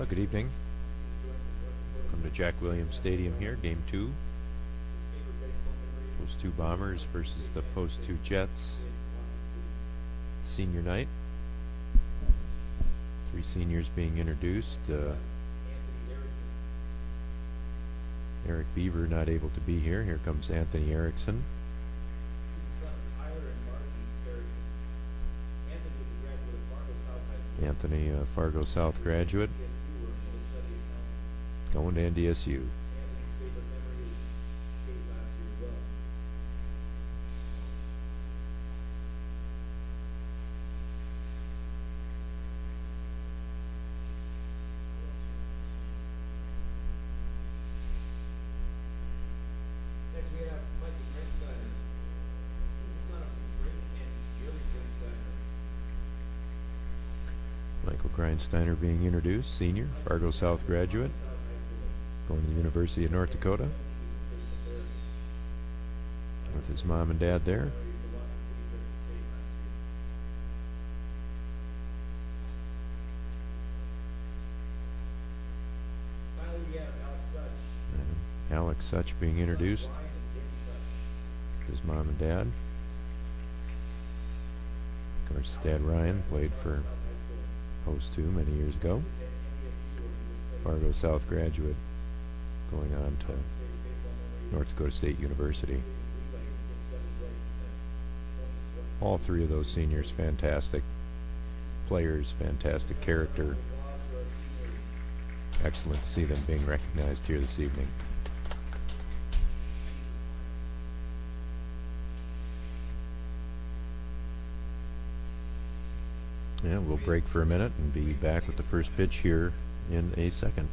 Good evening. Welcome to Jack Williams Stadium here, Game 2. Post 2 Bombers versus the Post 2 Jets. Senior night. 3 seniors being introduced. Eric Beaver not able to be here. Here comes Anthony Erickson. Anthony, Fargo South graduate, going to NDSU. Next we have Michael Greinsteiner. He's the son of Rick and Jerry Greinsteiner. Michael Greinsteiner being introduced, senior, Fargo South graduate, going to the University of North Dakota, with his mom and dad there. Finally we have Alex Such. And Alex Such being introduced, Ryan and Jamie Such. his mom and dad. Of course, his dad Ryan played for Post 2 many years ago. Fargo South graduate, going on to North Dakota State University. All 3 of those seniors fantastic players, fantastic character. Excellent to see them being recognized here this evening. Yeah, we'll break for a minute and be back with the first pitch here in a second.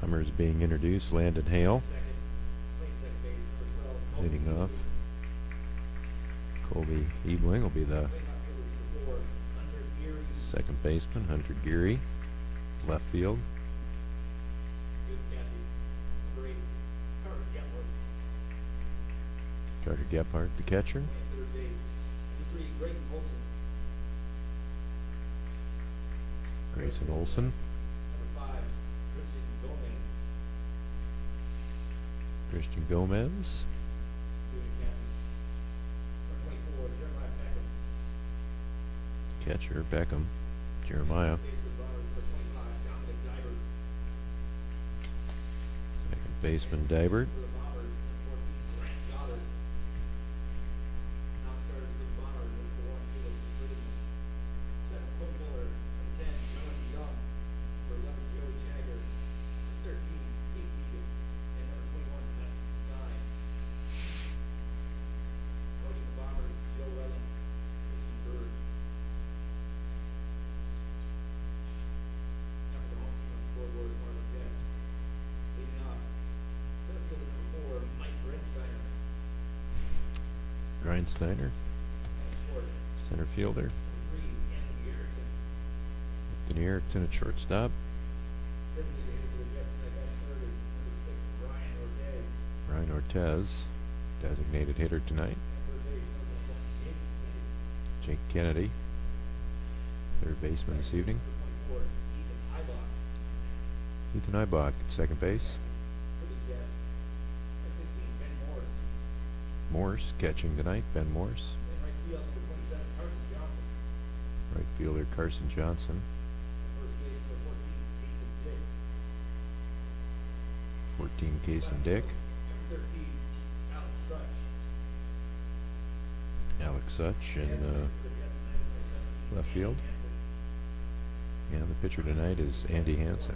Bombers being introduced, Landon Hale leading off. Colby Ebling will be the second baseman. Hunter Geary, left field. Carter Gephardt, the catcher. Grayson Olson. Christian Gomez. Catcher Beckham. Jeremiah. Second baseman Dibert. Greinsteiner, center fielder. Anthony Erickson at shortstop. Ryan Ortez, designated hitter tonight. Jake Kennedy, third baseman this evening. Ethan Eibach at second base. Morse catching tonight, Ben Morse. Right fielder Carson Johnson. 14 Kason Dick. Alex Such in left field. And the pitcher tonight is Andy Hansen.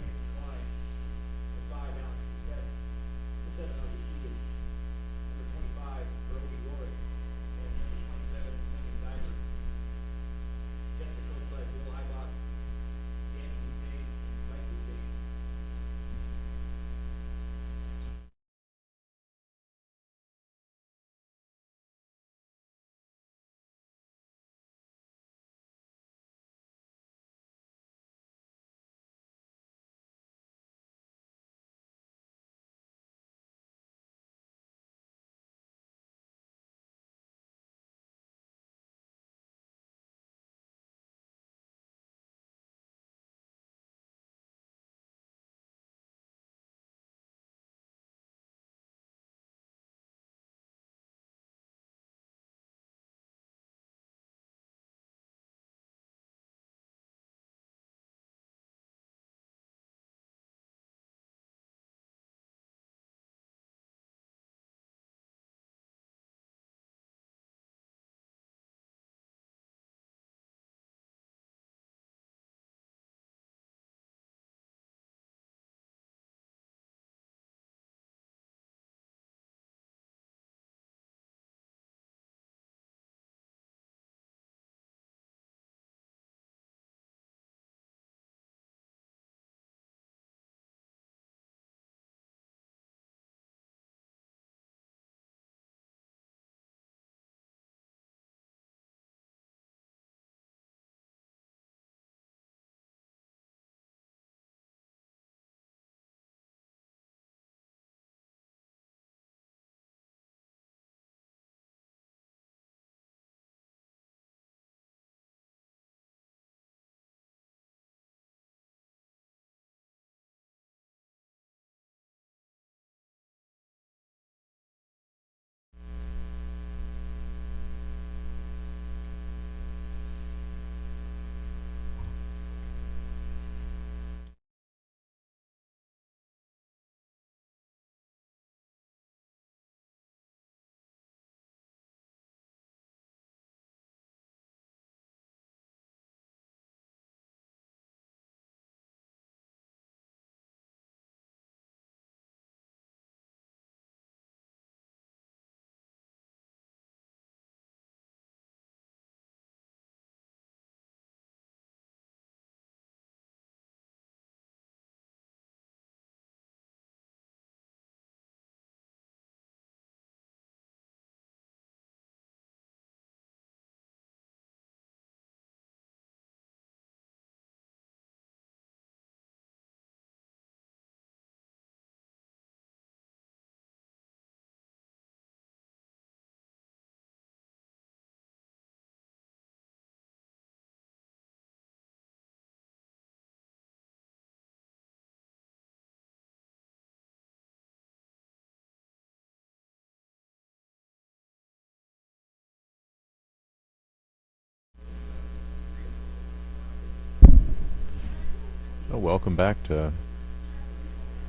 So welcome back to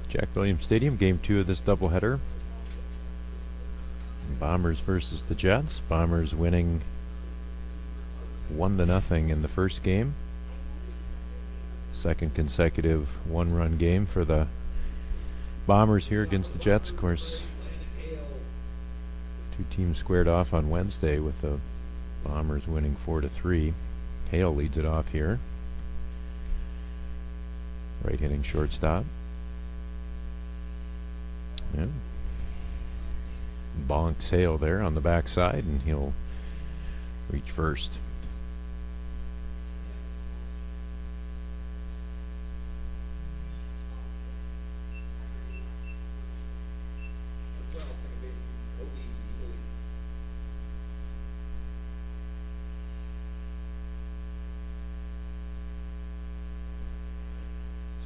Jack Williams Stadium, game 2 of this doubleheader. Bombers versus the Jets. Bombers winning 1-0 in the first game. Second consecutive one-run game for the Bombers here against the Jets. Of course, two teams squared off on Wednesday with the Bombers winning 4-3. Hale leads it off here. Right-hitting shortstop. Yeah. Bonks Hale there on the backside, and he'll reach first.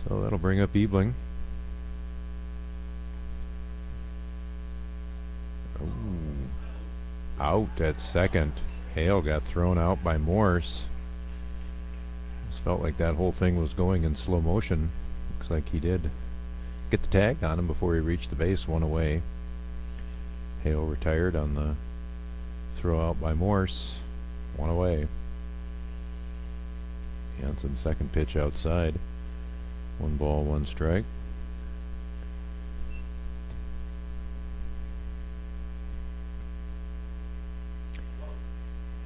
So that'll bring up Ebling. Ooh. Out at second. Hale got thrown out by Morse. Just felt like that whole thing was going in slow motion. Looks like he did get the tag on him before he reached the base, one away. Hale retired on the throw out by Morse, one away. Hanson's second pitch outside. 1 ball, 1 strike.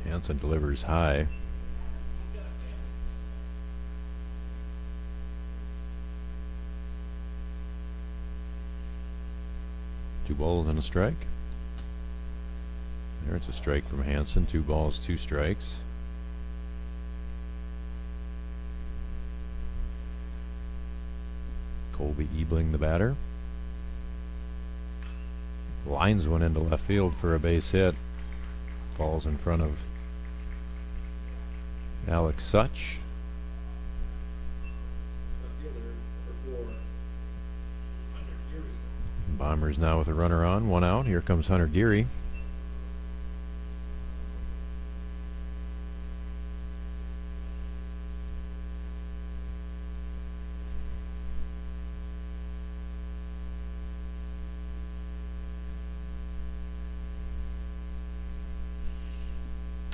Hanson delivers high. Two balls and a strike. There's a strike from Hanson. 2 balls, 2 strikes. Colby Ebling, the batter. Lines one into left field for a base hit. Falls in front of Alex Such. Bombers now with a runner on, 1 out. Here comes Hunter Geary.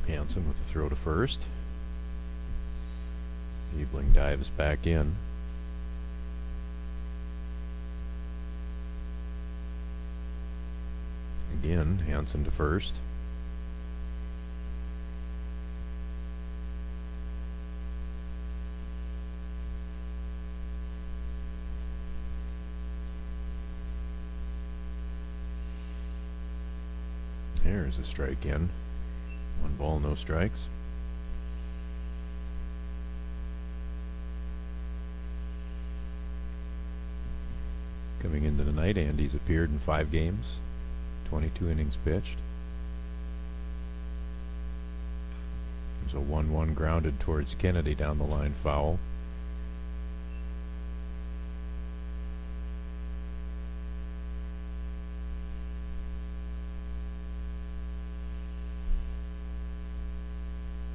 Hanson with the throw to first. Ebling dives back in. Again, Hanson to first. There's a strike in. 1 ball, no strikes. Coming into tonight, Andy's appeared in 5 games, 22 innings pitched. There's a 1-1 grounded towards Kennedy down the line, foul.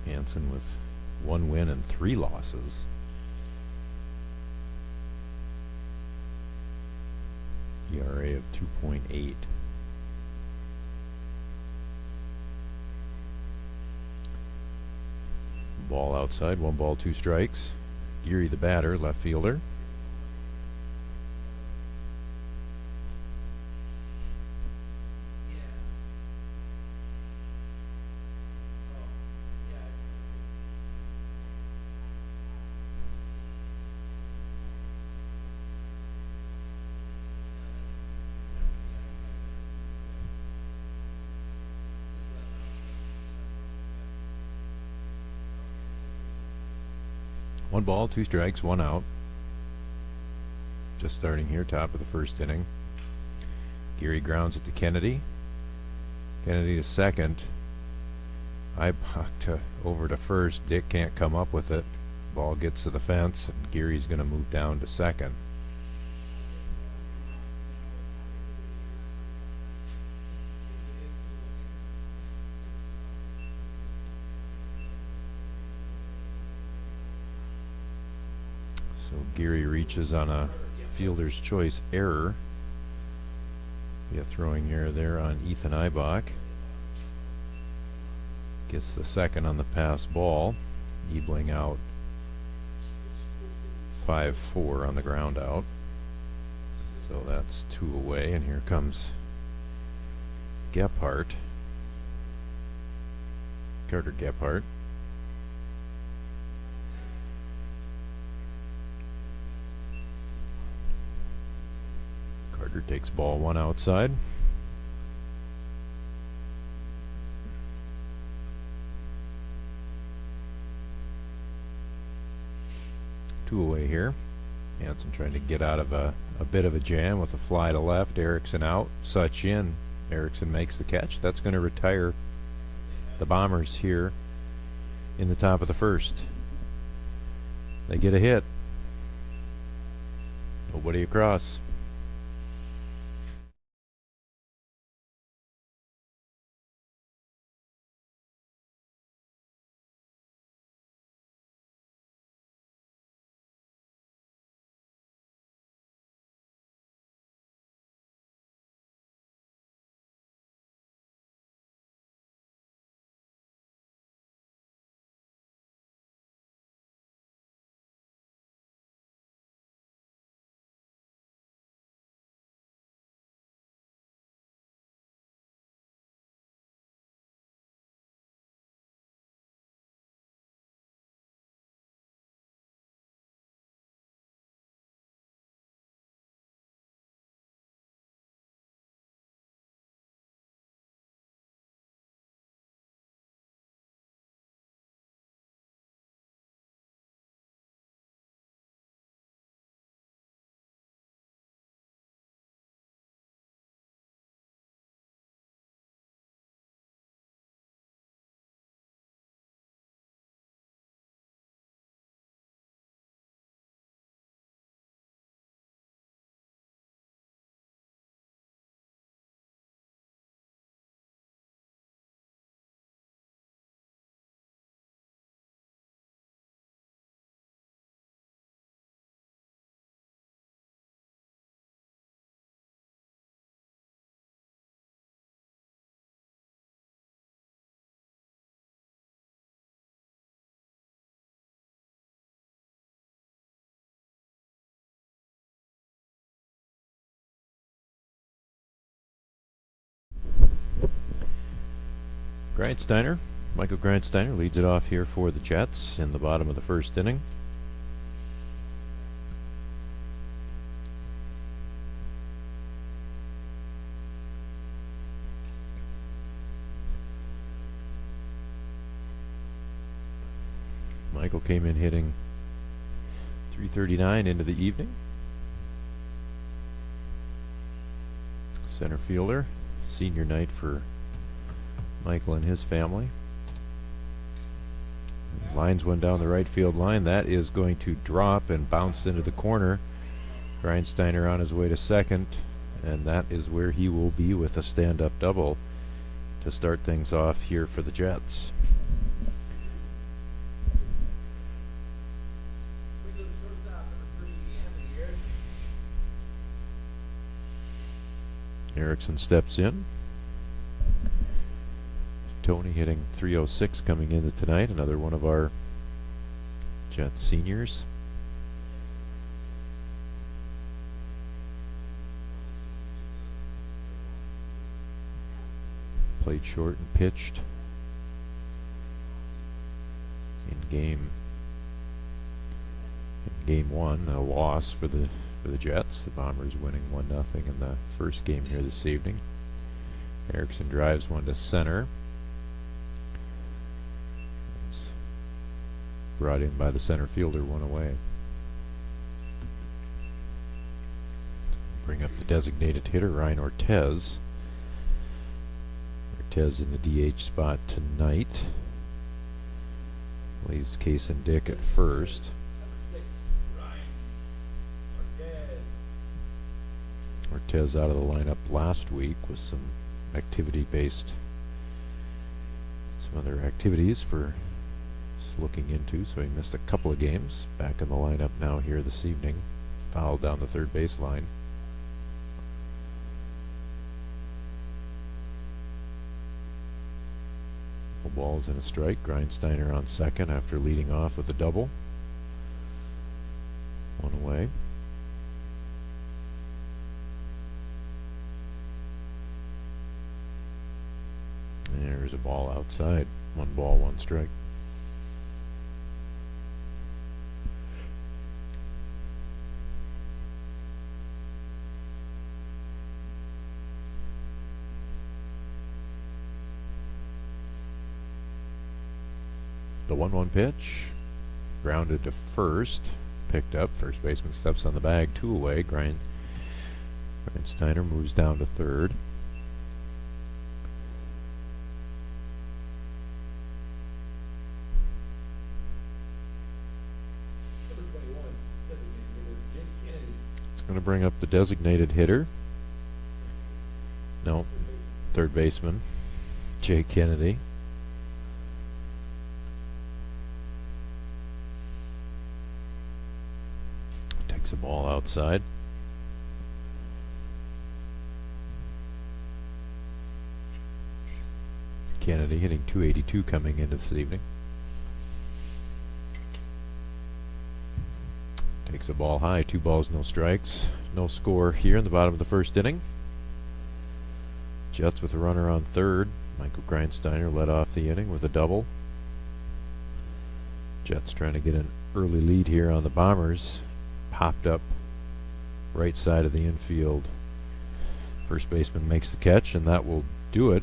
Hanson with 1 win and 3 losses. ERA of 2.8. Ball outside, 1 ball, 2 strikes. Geary the batter, left fielder. One ball, 2 strikes, 1 out. Just starting here, top of the first inning. Geary grounds it to Kennedy. Kennedy to second. Eibach over to first. Dick can't come up with it. Ball gets to the fence, and Geary's going to move down to second. So Geary reaches on a fielder's choice error. Be a throwing error there on Ethan Eibach. Gets the second on the pass ball. Ebling out 5-4 on the ground out. So that's 2 away, and here comes Gephardt. Carter Gephardt. Carter takes ball 1 outside. Two away here. Hansen trying to get out of a bit of a jam with a fly to left. Erickson out. Such in. Erickson makes the catch. That's going to retire the Bombers here in the top of the first. They get a hit. Nobody across. Grindsteiner, Michael Grindsteiner leads it off here for the Jets in the bottom of the first inning. Michael came in hitting .339 into the evening. Center fielder, senior night for Michael and his family. Lines one down the right field line. That is going to drop and bounce into the corner. Grindsteiner on his way to second, and that is where he will be with a stand-up double to start things off here for the Jets. Erickson steps in. Tony hitting .306 coming into tonight, another one of our Jets seniors. Played short and pitched in game 1, a loss for the Jets. The Bombers winning 1-0 in the first game here this evening. Erickson drives one to center. Brought in by the center fielder, one away. Bring up the designated hitter, Ryan Ortez. Ortez in the DH spot tonight. Leaves Case and Dick at first. Ortez out of the lineup last week with some other activities for looking into, so he missed a couple of games. Back in the lineup now here this evening. Foul down the third baseline. Balls and a strike. Grindsteiner on second after leading off with a double. One away. There's a ball outside. 1 ball, 1 strike. The 1-1 pitch, grounded to first, picked up. First baseman steps on the bag, 2 away. Grindsteiner moves down to third. Number 21, designated hitter Jake Kennedy. It's going to bring up the designated hitter. No, third baseman, Jake Kennedy. Takes a ball outside. Kennedy hitting .282 coming into this evening. Takes a ball high, 2 balls, no strikes. No score here in the bottom of the first inning. Jets with a runner on third. Michael Grindsteiner led off the inning with a double. Jets trying to get an early lead here on the Bombers. Popped up right side of the infield. First baseman makes the catch, and that will do it.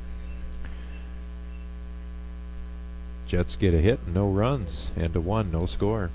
Jets get a hit, no runs, and a 1, no score.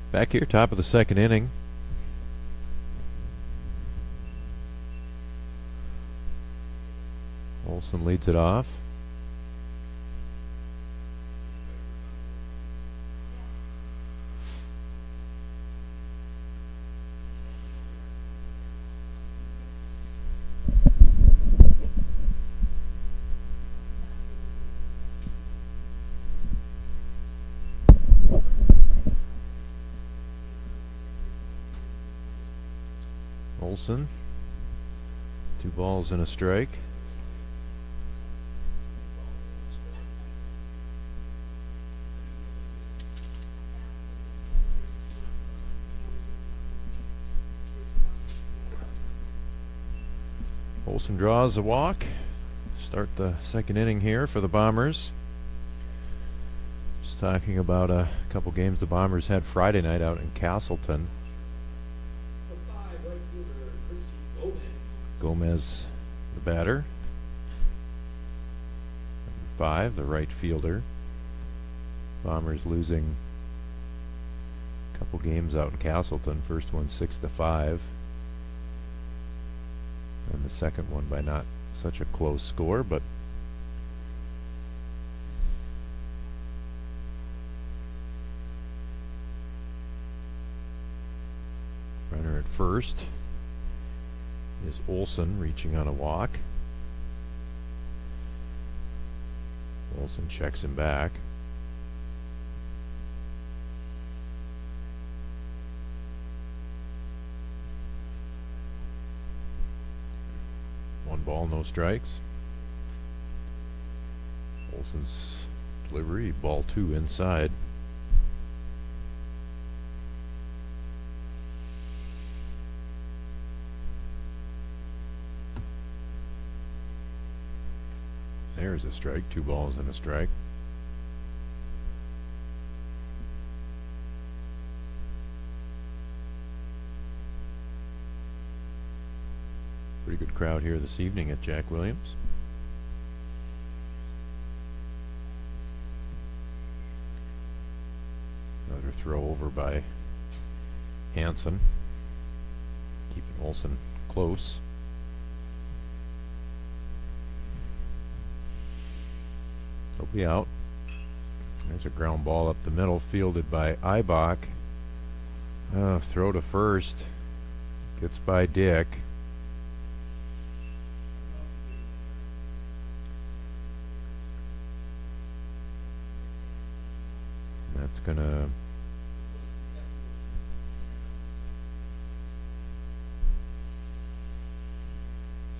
Back here, top of the second inning. Olson leads it off. Olson, 2 balls and a strike. Olson draws a walk. Start the second inning here for the Bombers. Just talking about a couple games the Bombers had Friday night out in Castleton. Gomez, the batter. Number 5, the right fielder. Bombers losing a couple games out in Castleton. First one 6-5. And the second one by not such a close score, but Runner at first is Olson, reaching on a walk. Olson checks him back. One ball, no strikes. Olson's delivery, ball two inside. There's a strike, 2 balls and a strike. Pretty good crowd here this evening at Jack Williams. Another throw over by Hansen, keeping Olson close. Nobody out. There's a ground ball up the middle, fielded by Eibach. Throw to first. Gets by Dick. That's gonna...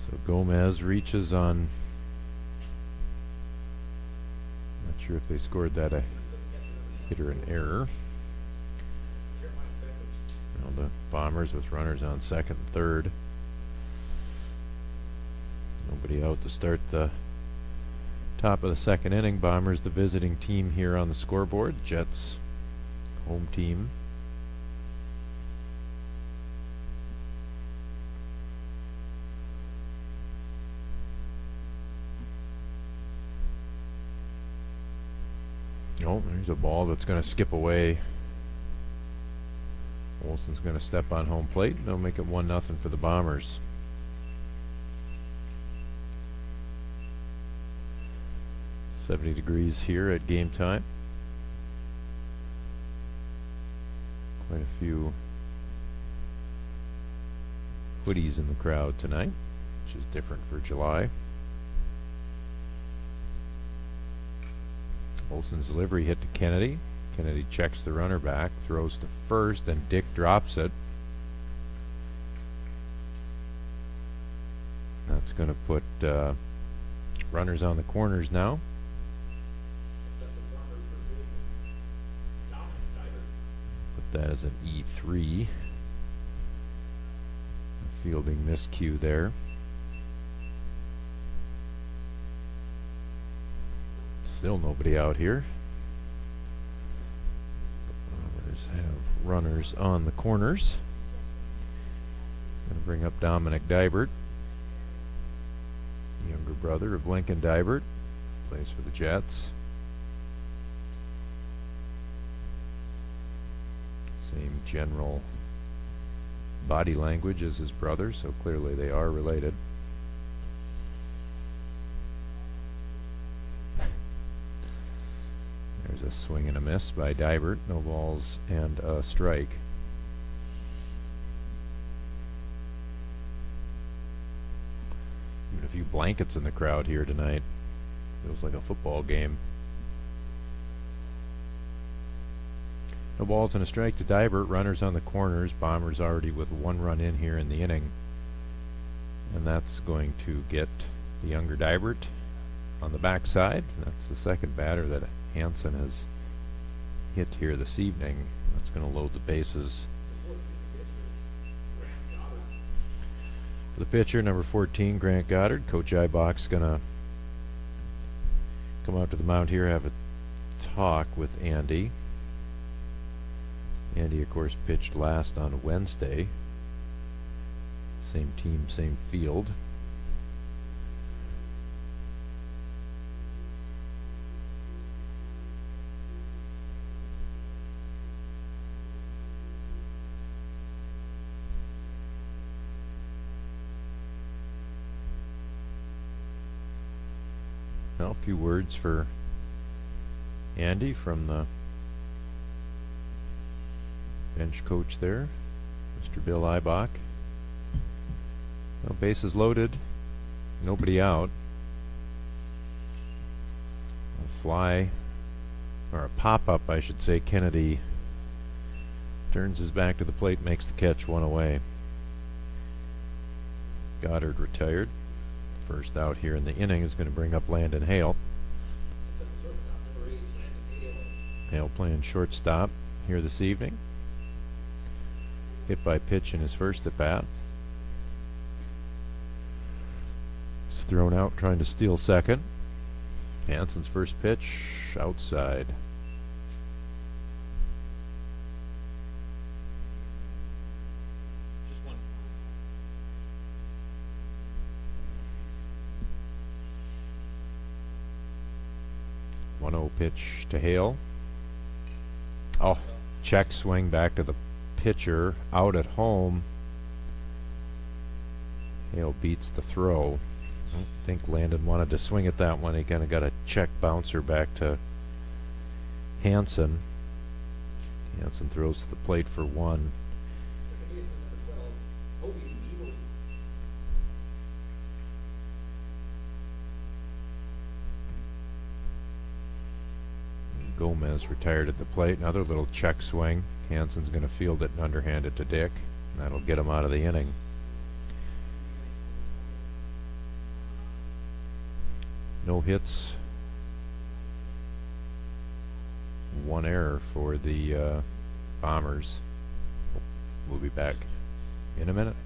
So Gomez reaches on... Not sure if they scored that a hit or an error. Now the Bombers with runners on second and third. Nobody out to start the top of the second inning. Bombers the visiting team here on the scoreboard. Jets home team. Oh, there's a ball that's going to skip away. Olson's going to step on home plate. They'll make it 1-0 for the Bombers. .70 degrees here at game time. Quite a few hoodies in the crowd tonight, which is different for July. Olson's delivery hit to Kennedy. Kennedy checks the runner back, throws to first, and Dick drops it. That's going to put runners on the corners now. Put that as an E3. A fielding miscue there. Still nobody out here. Bombers have runners on the corners. Going to bring up Dominic Dibert, younger brother of Lincoln Dibert, plays for the Jets. Same general body language as his brother, so clearly they are related. There's a swing and a miss by Dibert. No balls and a strike. Even a few blankets in the crowd here tonight. Feels like a football game. No balls and a strike to Dibert. Runners on the corners. Bombers already with 1 run in here in the inning. And that's going to get the younger Dibert on the backside. That's the second batter that Hansen has hit here this evening. That's going to load the bases. For the pitcher, number 14, Grant Goddard. Coach Eibach's going to come out to the mound here, have a talk with Andy. Andy, of course, pitched last on Wednesday. Same team, same field. Well, a few words for Andy from the bench coach there, Mr. Bill Ibach. Well, bases loaded. Nobody out. A fly, or a pop-up, I should say. Kennedy turns his back to the plate, makes the catch, one away. Goddard retired. First out here in the inning is going to bring up Landon Hale. It's up shortstop, number 8, Landon Hale. Hale playing shortstop here this evening. Hit by pitch in his first at bat. He's thrown out trying to steal second. Hansen's first pitch outside. Just one. 1-0 pitch to Hale. Oh, check swing back to the pitcher, out at home. Hale beats the throw. I don't think Landon wanted to swing at that one. He kind of got a check bouncer back to Hansen. Hansen throws to the plate for one. Second baseman, number 12, Obi Ujiboli. Gomez retired at the plate. Another little check swing. Hansen's going to field it and underhand it to Dick. And that'll get him out of the inning. No hits. One error for the Bombers. We'll be back in a minute.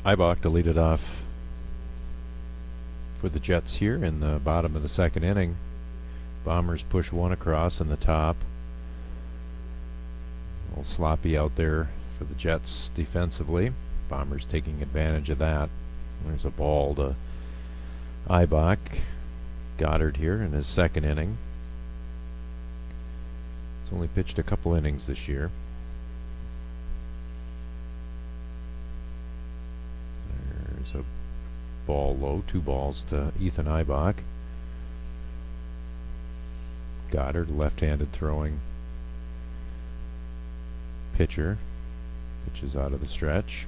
Ibach to lead it off for the Jets here in the bottom of the second inning. Bombers push one across in the top. A little sloppy out there for the Jets defensively. Bombers taking advantage of that. There's a ball to Ibach. Goddard here in his second inning. He's only pitched a couple innings this year. There's a ball low, 2 balls to Ethan Ibach. Goddard, left-handed throwing pitcher, pitches out of the stretch.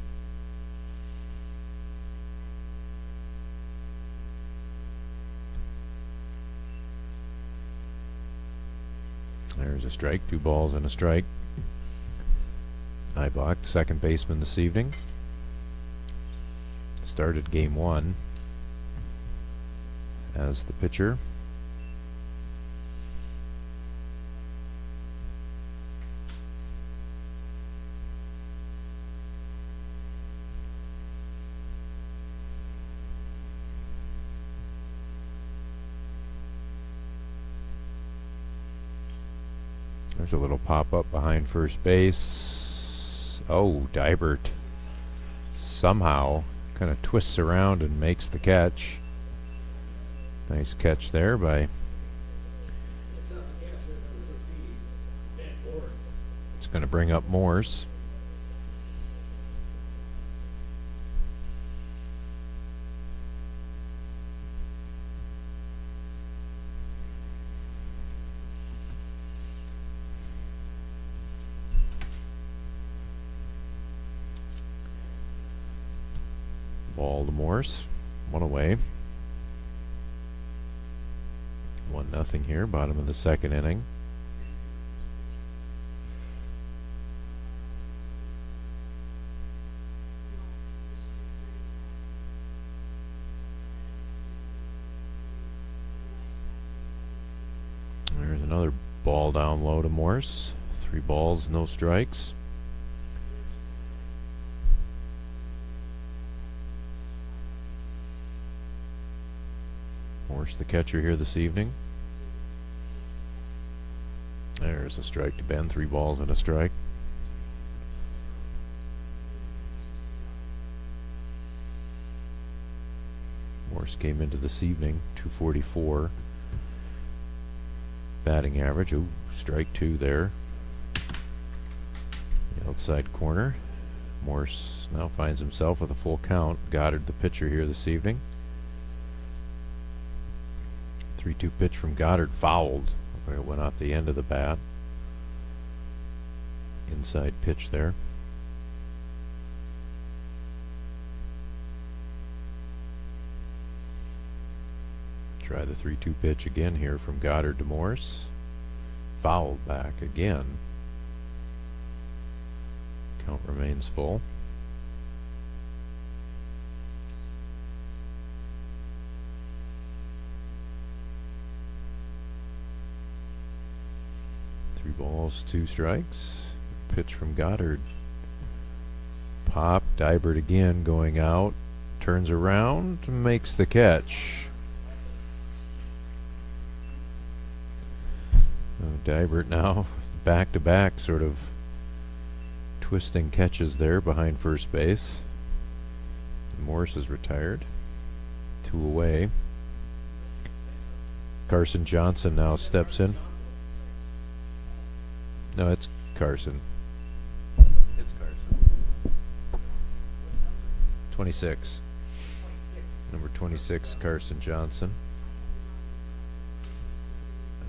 There's a strike, 2 balls and a strike. Ibach, second baseman this evening. Started game 1 as the pitcher. There's a little pop-up behind first base. Oh, Dibert somehow kind of twists around and makes the catch. Nice catch there by... It's going to bring up Morse. Ball to Morse. One away. 1-0 here, bottom of the second inning. There's another ball down low to Morse. 3 balls, no strikes. Morse, the catcher here this evening. There's a strike to Ben. 3 balls and a strike. Morse came into this evening, 244. Batting average. Ooh, strike 2 there. The outside corner. Morse now finds himself with a full count. Goddard, the pitcher here this evening. 3-2 pitch from Goddard, fouled. It went off the end of the bat. Inside pitch there. Try the 3-2 pitch again here from Goddard to Morse. Fouled back again. Count remains full. Three balls, 2 strikes. Pitch from Goddard. Pop, Dibert again going out. Turns around, makes the catch. Dibert now back-to-back sort of twisting catches there behind first base. Morse is retired. 2 away. Carson Johnson now steps in. No, it's Carson. It's Carson. 26. Number 26, Carson Johnson.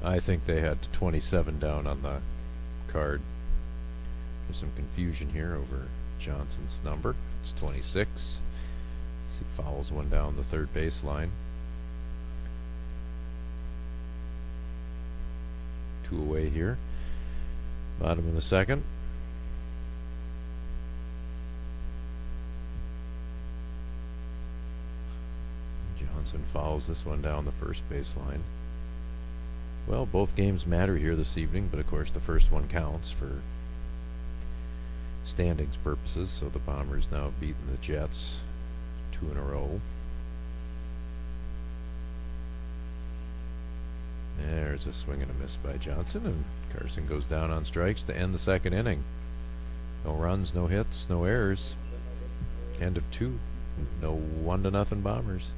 I think they had 27 down on the card. There's some confusion here over Johnson's number. It's 26. He fouls one down the third baseline. 2 away here. Bottom of the second. Johnson fouls this one down the first baseline. Well, both games matter here this evening, but of course the first one counts for standings purposes, so the Bombers now have beaten the Jets 2 in a row. There's a swing and a miss by Johnson, and Carson goes down on strikes to end the second inning. No runs, no hits, no errors. End of 2. No 1-0 Bombers.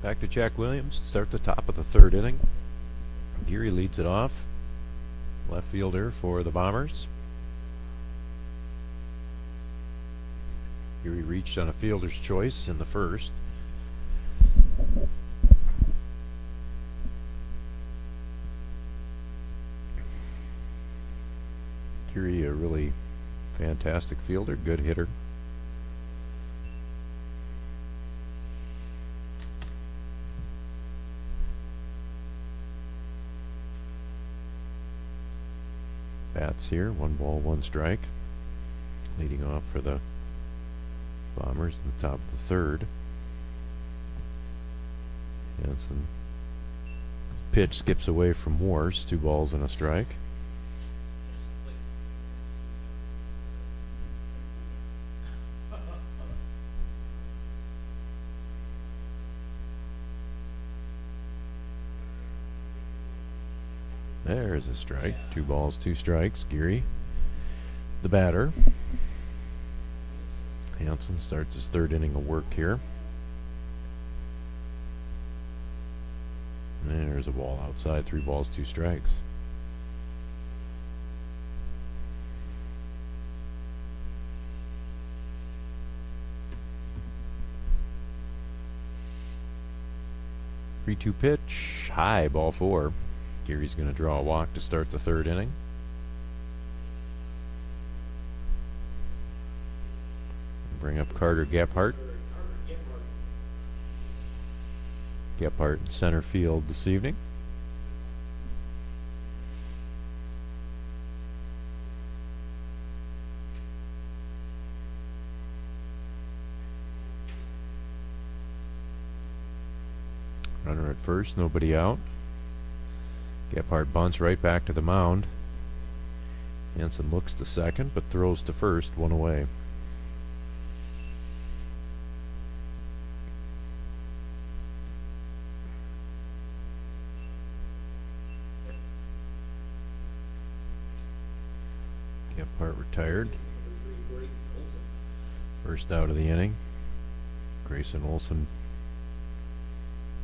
Back to Jack Williams. Start the top of the third inning. Geary leads it off. Left fielder for the Bombers. Geary reached on a fielder's choice in the first. Geary, a really fantastic fielder, good hitter. Bats here, 1 ball, 1 strike. Leading off for the Bombers in the top of the 3rd. Hansen pitch skips away from Morse, 2 balls and a strike. There's a strike. 2 balls, 2 strikes. Geary, the batter. Hansen starts his 3rd inning of work here. There's a ball outside. 3 balls, 2 strikes. Three-two pitch. High, ball 4. Geary's going to draw a walk to start the 3rd inning. Bring up Carter Gephardt. Gephardt in center field this evening. Runner at first, nobody out. Gephardt bunts right back to the mound. Hansen looks to second, but throws to first, 1 away. Gephardt retired. First out of the inning. Grayson Olson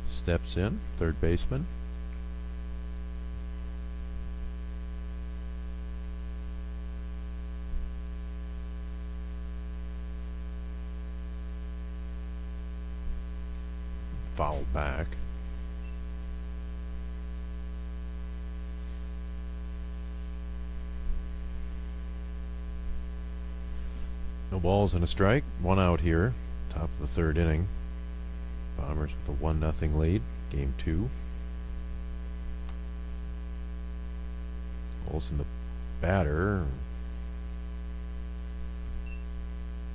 steps in, 3rd baseman. Fouled back. No balls and a strike. 1 out here. Top of the 3rd inning. Bombers with a 1-0 lead. Game 2. Olson the batter. Not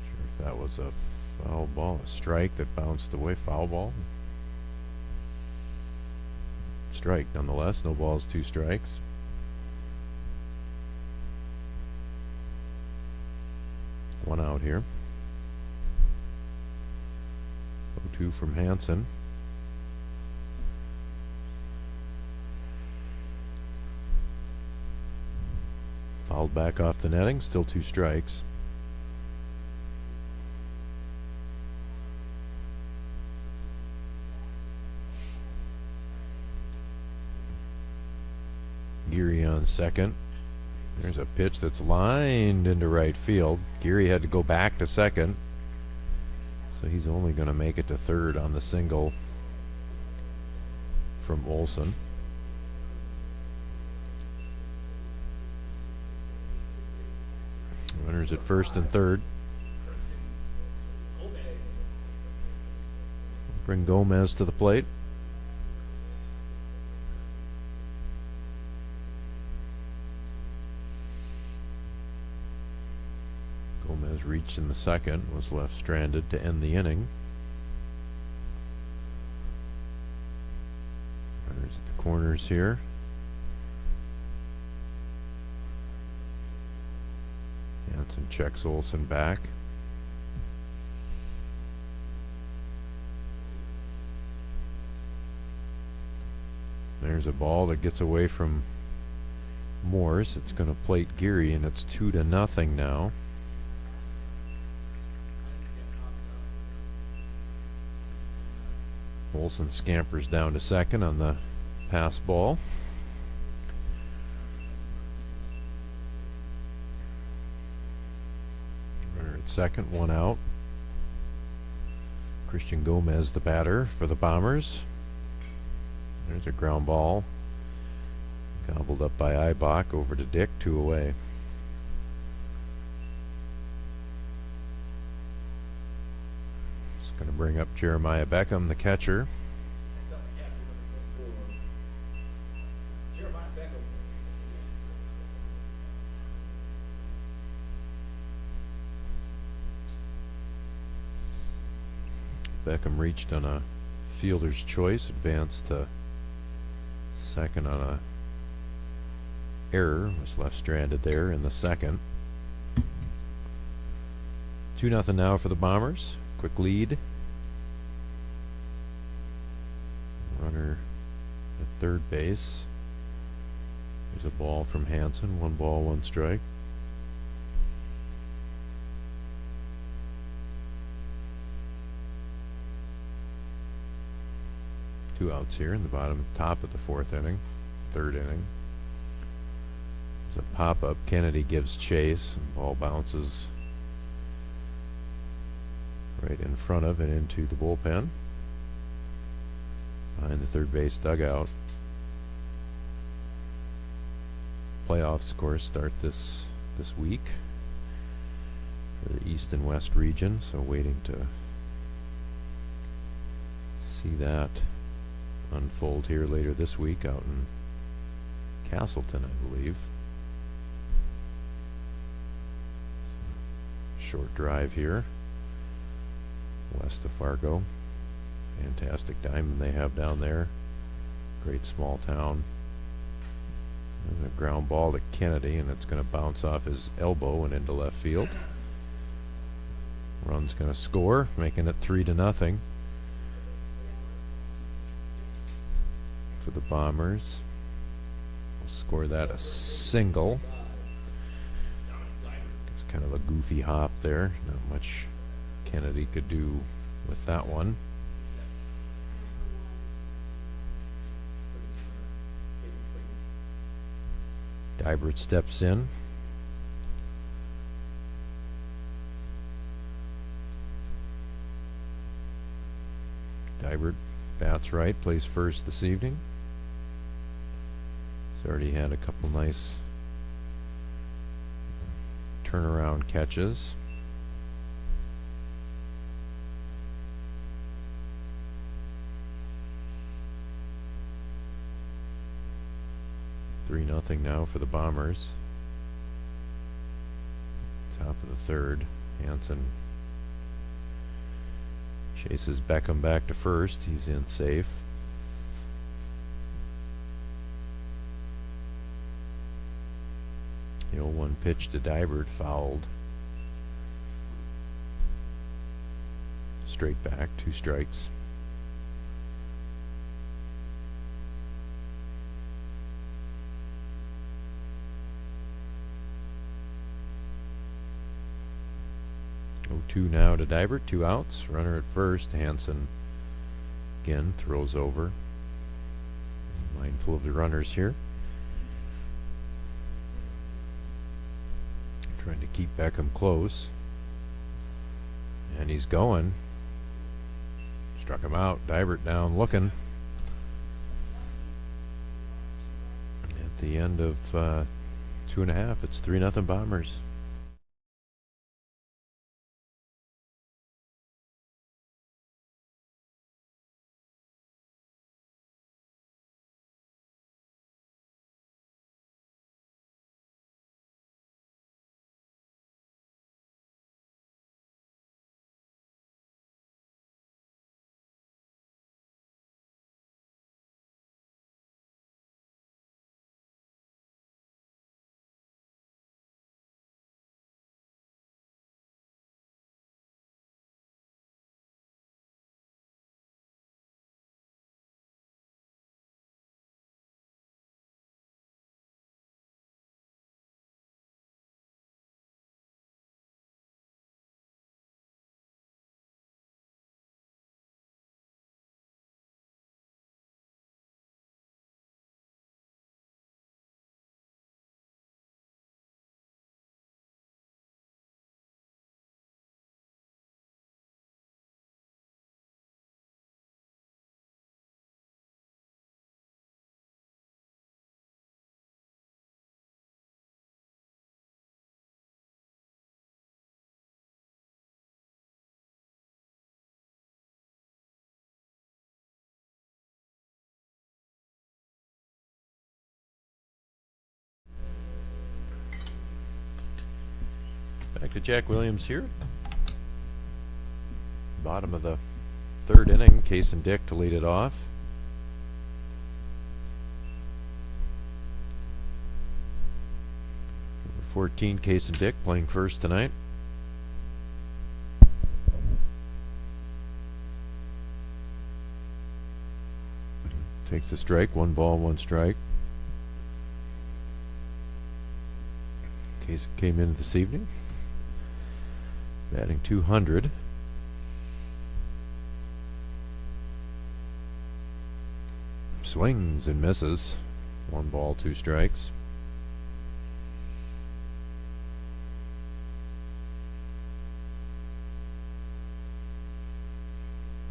sure if that was a foul ball, a strike that bounced away. Foul ball. Strike nonetheless. No balls, 2 strikes. One out here. 0-2 from Hansen. Fouled back off the netting. Still 2 strikes. Geary on second. There's a pitch that's lined into right field. Geary had to go back to second, so he's only going to make it to 3rd on the single from Olson. Runners at 1st and 3rd. Bring Gomez to the plate. Gomez reached in the 2nd, was left stranded to end the inning. Runners at the corners here. Hansen checks Olson back. There's a ball that gets away from Morse. It's going to plate Geary, and it's 2-0 now. Olson scampers down to second on the pass ball. Runner at second, 1 out. Christian Gomez, the batter for the Bombers. There's a ground ball. Gobbled up by Eibach, over to Dick, 2 away. Just going to bring up Jeremiah Beckham, the catcher. Next up, we have number 24. Jeremiah Beckham. Beckham reached on a fielder's choice, advanced to second on a error, was left stranded there in the second. 2-0 now for the Bombers. Quick lead. Runner at third base. There's a ball from Hansen. 1 ball, 1 strike. Two outs here in the top of the 4th inning, 3rd inning. There's a pop-up. Kennedy gives chase, and ball bounces right in front of and into the bullpen. Behind the third base dugout. Playoffs, of course, start this week for the East and West region, so waiting to see that unfold here later this week out in Castleton, I believe. Short drive here west of Fargo. Fantastic diamond they have down there. Great small town. And a ground ball to Kennedy, and it's going to bounce off his elbow and into left field. Run's going to score, making it 3-0 for the Bombers. We'll score that a single. It's kind of a goofy hop there. Not much Kennedy could do with that one. Dybert steps in. Dybert bats right, plays first this evening. He's already had a couple nice turnaround catches. Nothing now for the Bombers. Top of the 3rd. Hansen chases Beckham back to first. He's in safe. The 0-1 pitch to Dybert fouled. Straight back, 2 strikes. Two now to Dybert, 2 outs. Runner at first. Hansen again throws over. Mindful of the runners here. Trying to keep Beckham close. And he's going. Struck him out. Dybert down looking. At the end of 2.5, it's 3-0 Bombers. Back to Jack Williams here. Bottom of the third inning, Case and Dick to lead it off. Number 14, Case and Dick playing first tonight. Takes a strike, 1 ball, 1 strike. Case came in this evening, batting .200. Swings and misses, 1 ball, 2 strikes.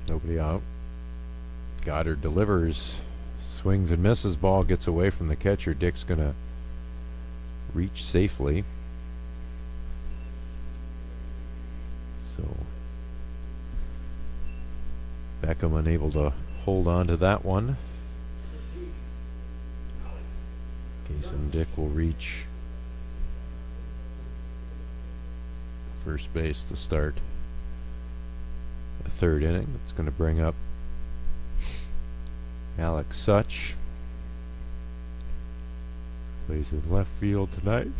Nobody out. Goddard delivers, swings and misses, ball gets away from the catcher. Dick's gonna reach safely. So Beckham unable to hold on to that one. Case and Dick will reach first base to start the third inning. That's going to bring up Alex Such. Plays in left field tonight.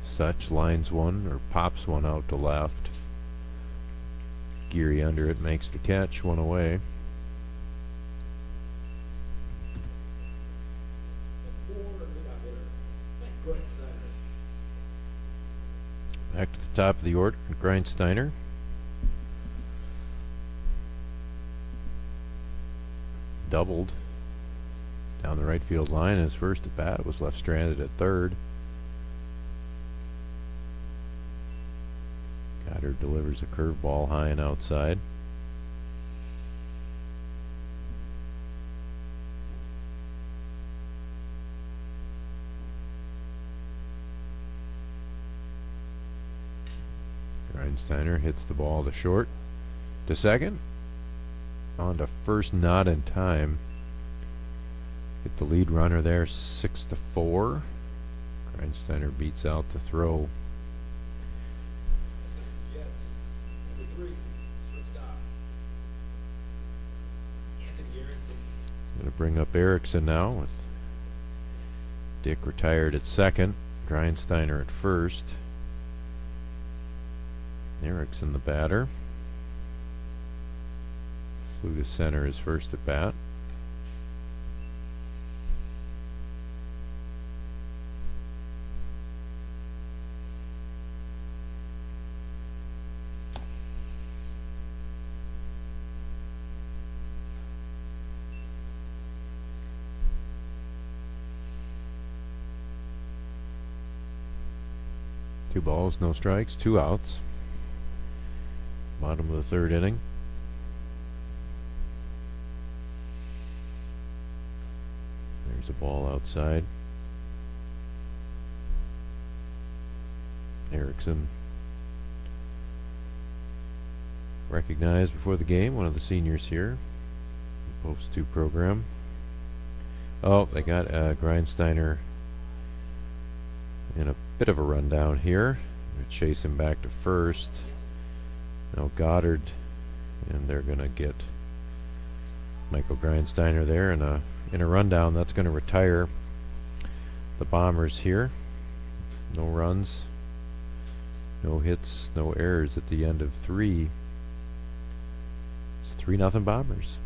Such lines one or pops one out to left. Geary under it, makes the catch, 1 away. Back to the top of the order, Grindsteiner. Doubled down the right field line. His first at bat was left stranded at third. Goddard delivers a curveball high and outside. Grindsteiner hits the ball to short, to second, on to first, not in time. Get the lead runner there, 6-4. Grindsteiner beats out the throw. Going to bring up Erickson now with Dick retired at second, Grindsteiner at first. Erickson the batter. Flew to center his first at bat. Two balls, no strikes, 2 outs. Bottom of the third inning. There's a ball outside. Erickson recognized before the game, one of the seniors here. Post 2 program. Oh, they got Grindsteiner in a bit of a rundown here. They're chase him back to first. Now Goddard, and they're gonna get Michael Grindsteiner there in a rundown. That's gonna retire the Bombers here. No runs, no hits, no errors at the end of 3. It's 3-0 Bombers.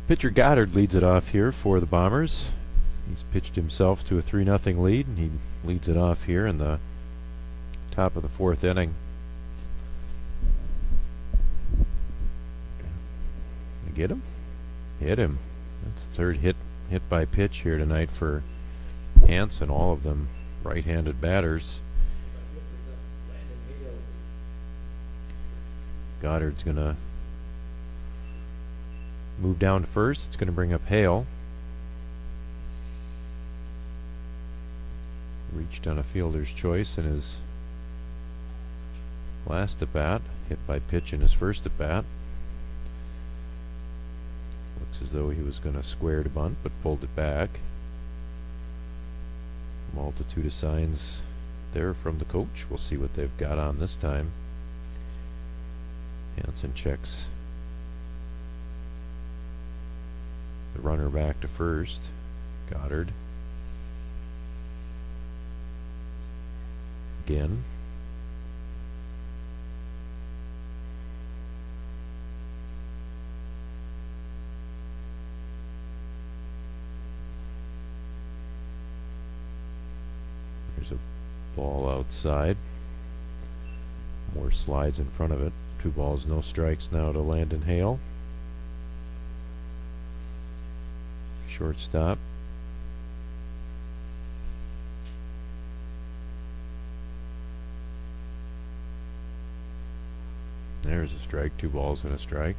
Pitcher Goddard leads it off here for the Bombers. He's pitched himself to a 3-0 lead, and he leads it off here in the top of the 4th inning. Get him? Hit him. That's the third hit by pitch here tonight for Hanson, all of them right-handed batters. Goddard's gonna move down to first. It's gonna bring up Hale. Reached on a fielder's choice in his last at bat, hit by pitch in his first at bat. Looks as though he was going to square to bunt, but pulled it back. Multitude of signs there from the coach. We'll see what they've got on this time. Hanson checks the runner back to first. Goddard. Again. There's a ball outside. More slides in front of it. 2 balls, no strikes now to Landon Hale. Shortstop. There's a strike, 2 balls and a strike.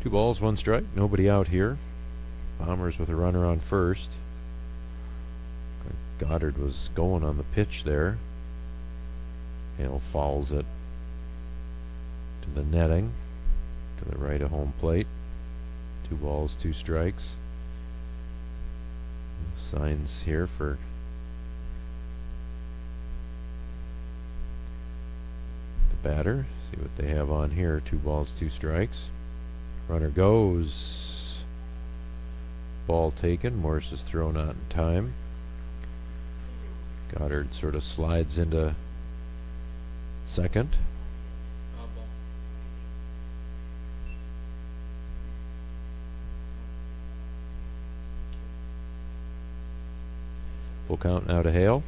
Two balls, 1 strike, nobody out here. Bombers with a runner on first. Goddard was going on the pitch there. Hale fouls it to the netting, to the right of home plate. 2 balls, 2 strikes. Signs here for the batter. See what they have on here. 2 balls, 2 strikes. Runner goes. Ball taken. Morse is thrown out in time. Goddard sort of slides into second. Full count now to Hale.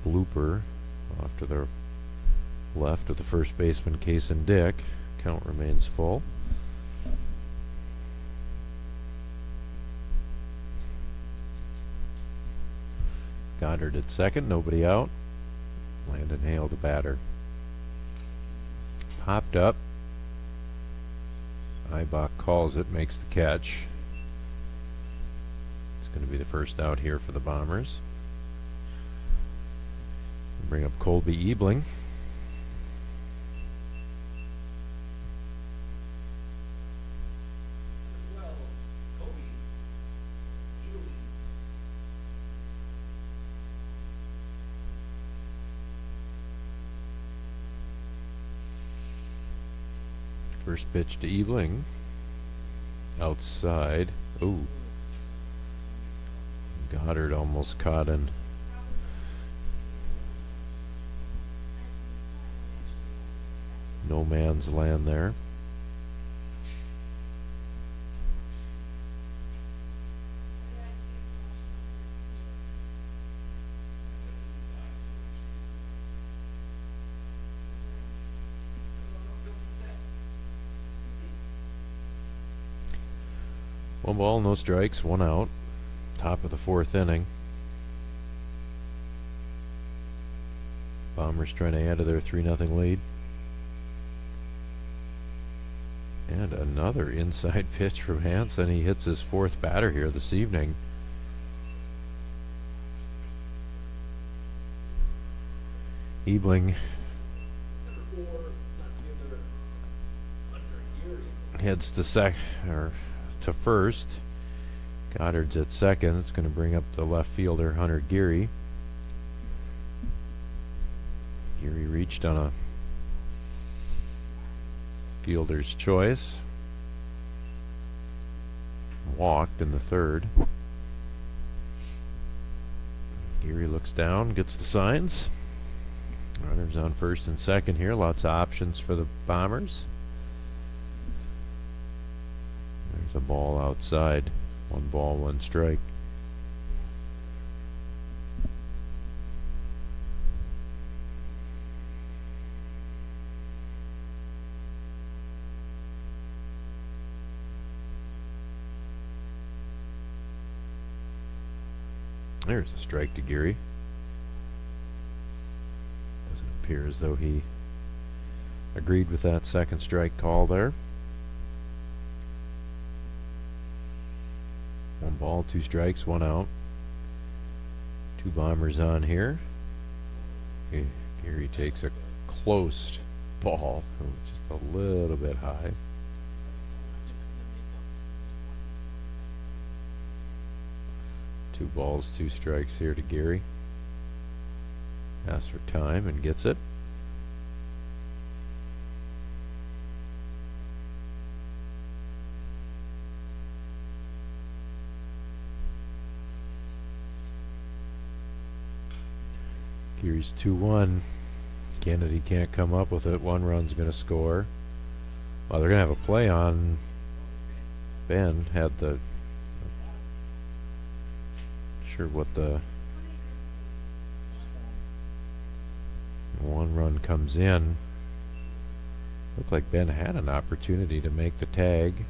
Blooper off to the left of the first baseman, Kaysen Dick. Count remains full. Goddard at second, nobody out. Landon Hale, the batter. Popped up. Ibach calls it, makes the catch. It's going to be the first out here for the Bombers. Bring up Colby Ebling. First pitch to Ebling. Outside. Ooh. Goddard almost caught in no man's land there. One ball, no strikes, 1 out. Top of the 4th inning. Bombers trying to add to their 3-0 lead. And another inside pitch from Hanson. He hits his 4th batter here this evening. Ebling heads to first. Goddard's at second. It's going to bring up the left fielder, Hunter Geary. Geary reached on a fielder's choice. walked in the third. Geary looks down, gets the signs. Runners on first and second here. Lots of options for the Bombers. There's a ball outside. 1 ball, 1 strike. There's a strike to Geary. Doesn't appear as though he agreed with that second strike call there. 1 ball, 2 strikes, 1 out. 2 Bombers on here. Geary takes a close ball, just a little bit high. 2 balls, 2 strikes here to Geary. Asks for time and gets it. Geary's 2-1. Kennedy can't come up with it. 1 run's going to score. Well, they're going to have a play on. Ben had the. Sure what the. 1 run comes in. Looked like Ben had an opportunity to make the tag.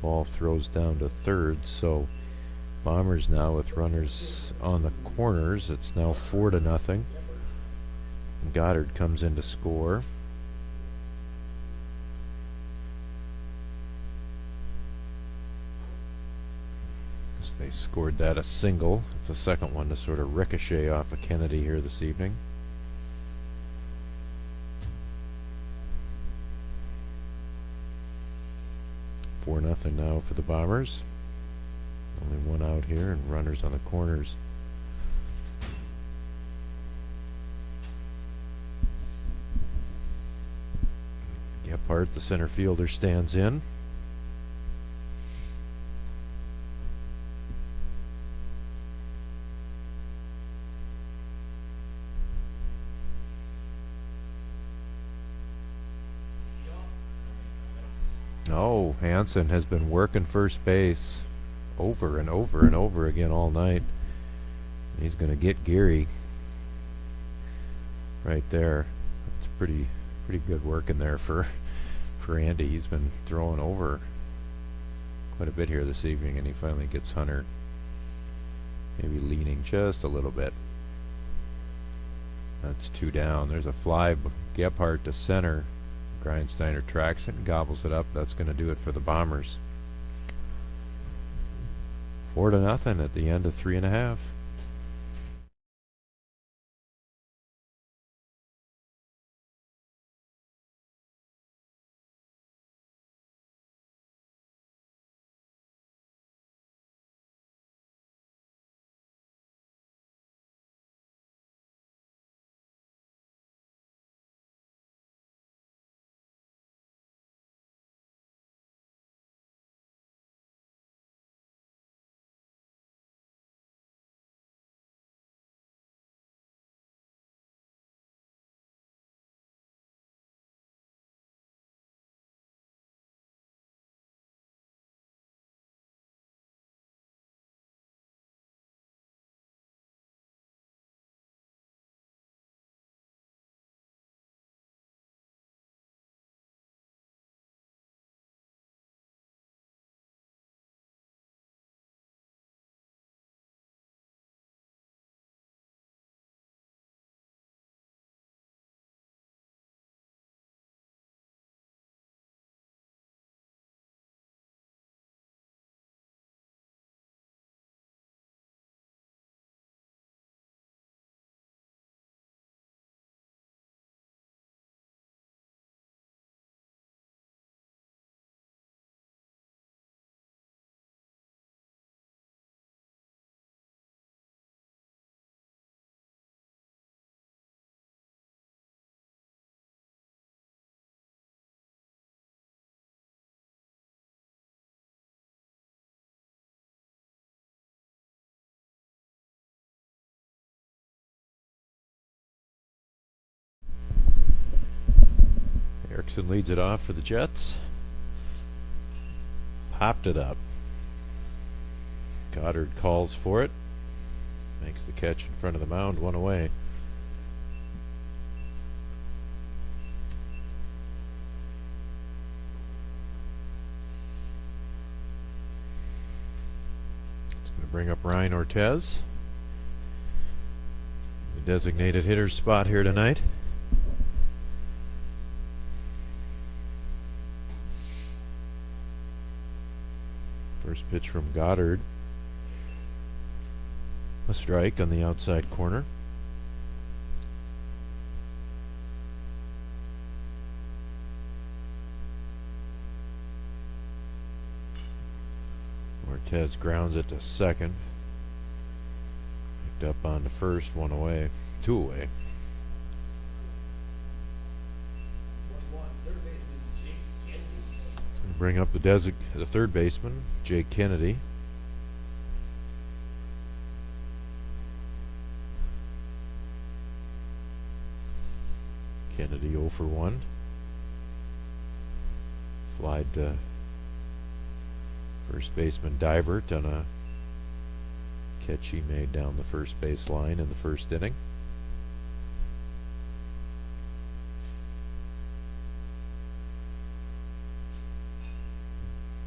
Ball throws down to third, so Bombers now with runners on the corners. It's now 4-0. Goddard comes in to score. They scored that a single. It's a second one to sort of ricochet off of Kennedy here this evening. Four nothing now for the Bombers. Only 1 out here and runners on the corners. Gephardt, the center fielder, stands in. Oh, Hansen has been working first base over and over and over again all night. He's going to get Geary right there. It's pretty good work in there for Andy. He's been throwing over quite a bit here this evening, and he finally gets Hunter maybe leaning just a little bit. That's 2 down. There's a fly, Gephardt to center. Grindsteiner tracks it and gobbles it up. That's going to do it for the Bombers. 4-0 at the end of 3.5. Dixon leads it off for the Jets. Popped it up. Goddard calls for it. Makes the catch in front of the mound, one away. It's going to bring up Ryan Ortez, the designated hitter's spot here tonight. First pitch from Goddard. A strike on the outside corner. Ortez grounds it to second. Picked up on the first, one away, two away. 1-1. Third baseman Jake Kennedy. It's going to bring up the third baseman, Jake Kennedy. Kennedy 0 for 1. Flied to first baseman Divert on a catch he made down the first base line in the first inning.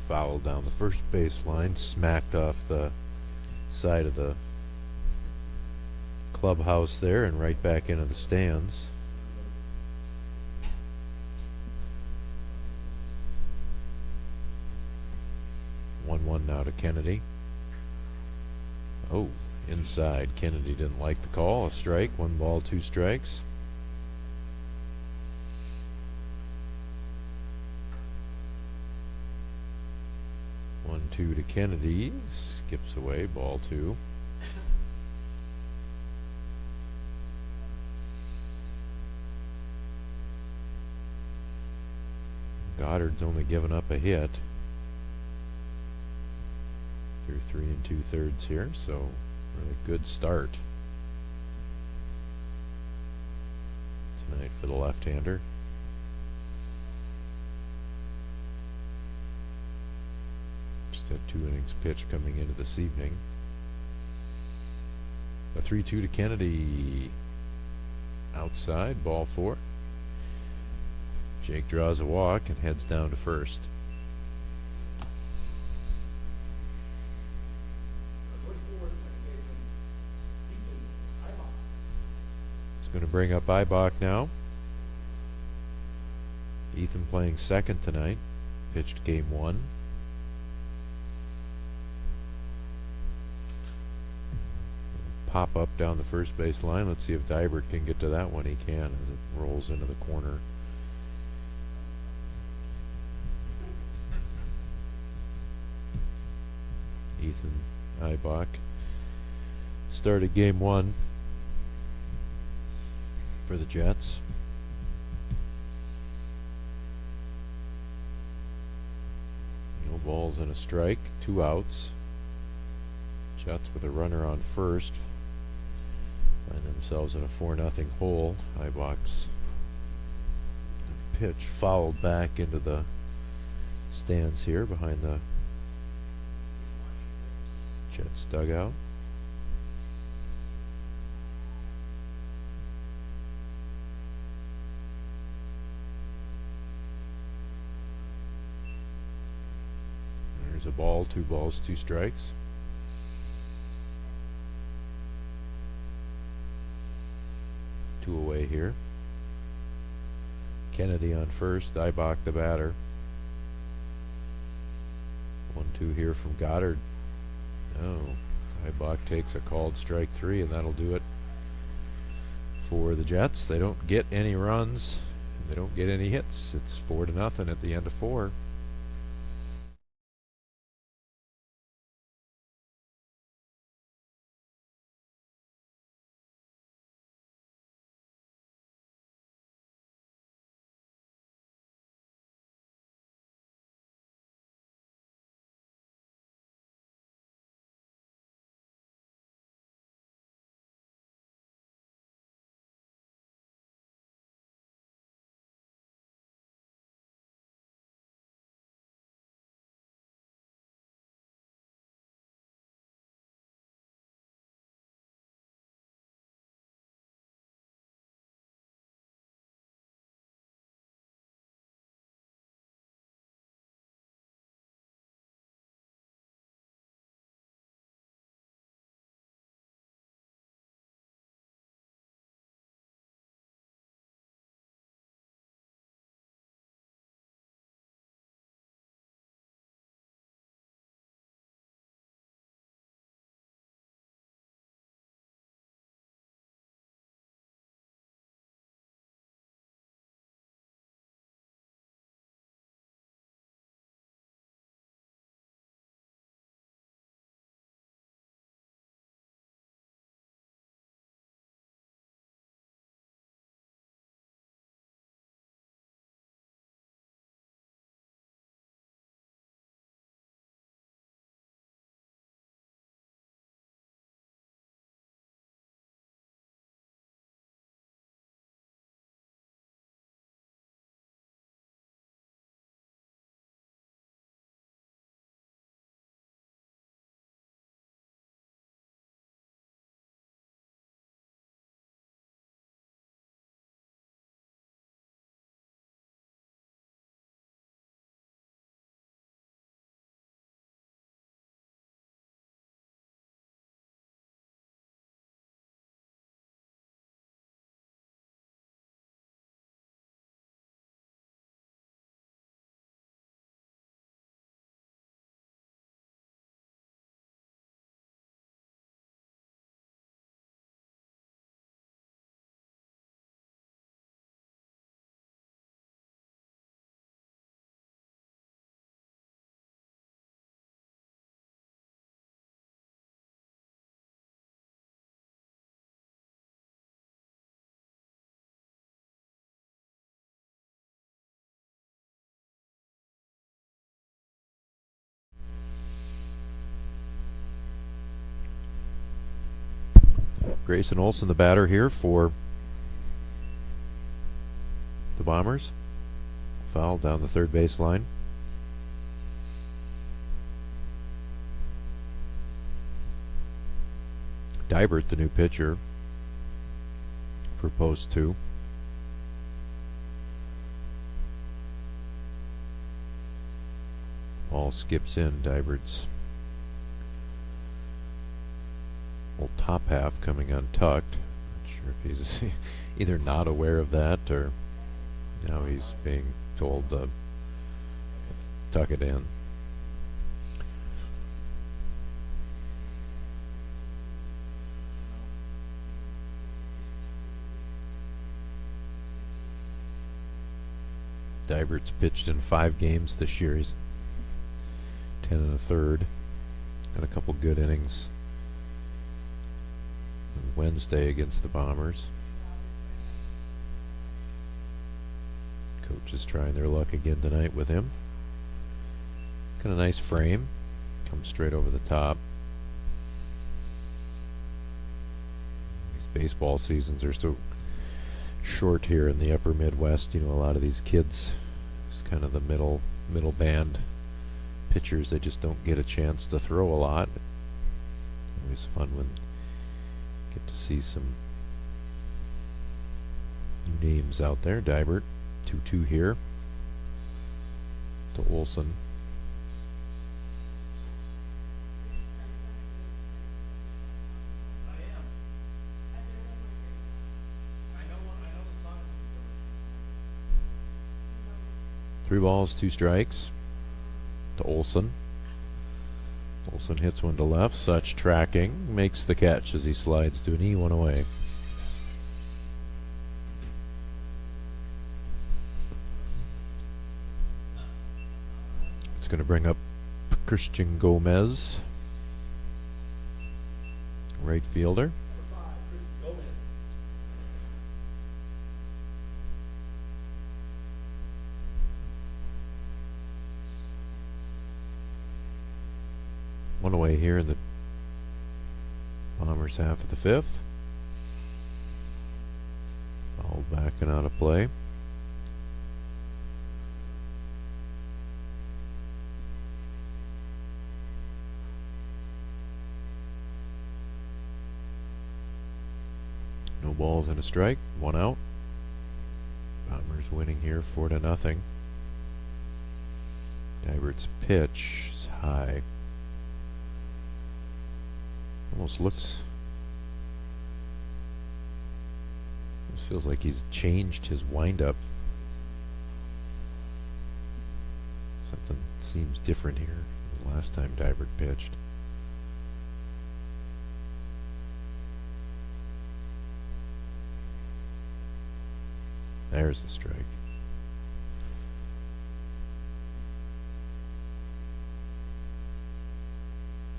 Fouled down the first base line, smacked off the side of the clubhouse there and right back into the stands. One now to Kennedy. Oh, inside. Kennedy didn't like the call. A strike. 1 ball, 2 strikes. One, 2 to Kennedy. Skips away. Ball 2. Goddard's only given up a hit through 3 2/3 here, so really good start tonight for the left-hander. Just had 2 innings pitched coming into this evening. A 3-2 to Kennedy. Outside, ball 4. Jake draws a walk and heads down to first. Going to bring up Ibach now. Ethan playing second tonight. Pitched game 1. Pop up down the first base line. Let's see if Divert can get to that one. He can as it rolls into the corner. Ethan Ibach started game 1 for the Jets. No balls and a strike, 2 outs. Jets with a runner on first find themselves in a 4-0 hole. Ibach's pitch fouled back into the stands here behind the Jets dugout. There's a ball, 2 balls, 2 strikes. Two away here. Kennedy on first, Ibach the batter. 1-2 here from Goddard. Oh, Ibach takes a called strike 3, and that'll do it for the Jets. They don't get any runs, and they don't get any hits. It's 4-0 at the end of 4. Grayson Olson, the batter here for the Bombers. Foul down the third base line. Dybert, the new pitcher for post 2. Ball skips in. Dybert's old top half coming untucked. Not sure if he's either not aware of that or now he's being told to tuck it in. Dybert's pitched in 5 games this year. He's 10 1/3. Had a couple good innings on Wednesday against the Bombers. Coach is trying their luck again tonight with him. Got a nice frame. Comes straight over the top. These baseball seasons are so short here in the upper Midwest. You know, a lot of these kids, it's kind of the middle band pitchers, they just don't get a chance to throw a lot. Always fun when you get to see some new names out there. Dybert, 2-2 here to Olson. I am. I know the song. 3 balls, 2 strikes to Olson. Olson hits one to left. Such tracking, makes the catch as he slides to an E1 away. It's going to bring up Christian Gomez, right fielder. Number 5, Chris Gomez. One away here in the Bombers half of the 5th. Foul back and out of play. No balls and a strike. 1 out. Bombers winning here 4-0. Dybert's pitch is high. Almost feels like he's changed his windup. Something seems different here than the last time Dybert pitched. There's a strike.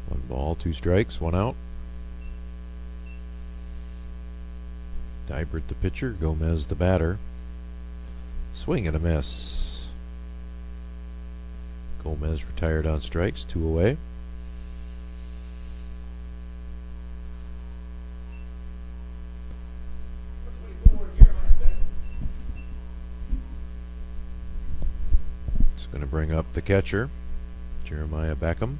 One ball, 2 strikes, 1 out. Dybert the pitcher, Gomez the batter. Swing and a miss. Gomez retired on strikes, 2 away. It's going to bring up the catcher, Jeremiah Beckham.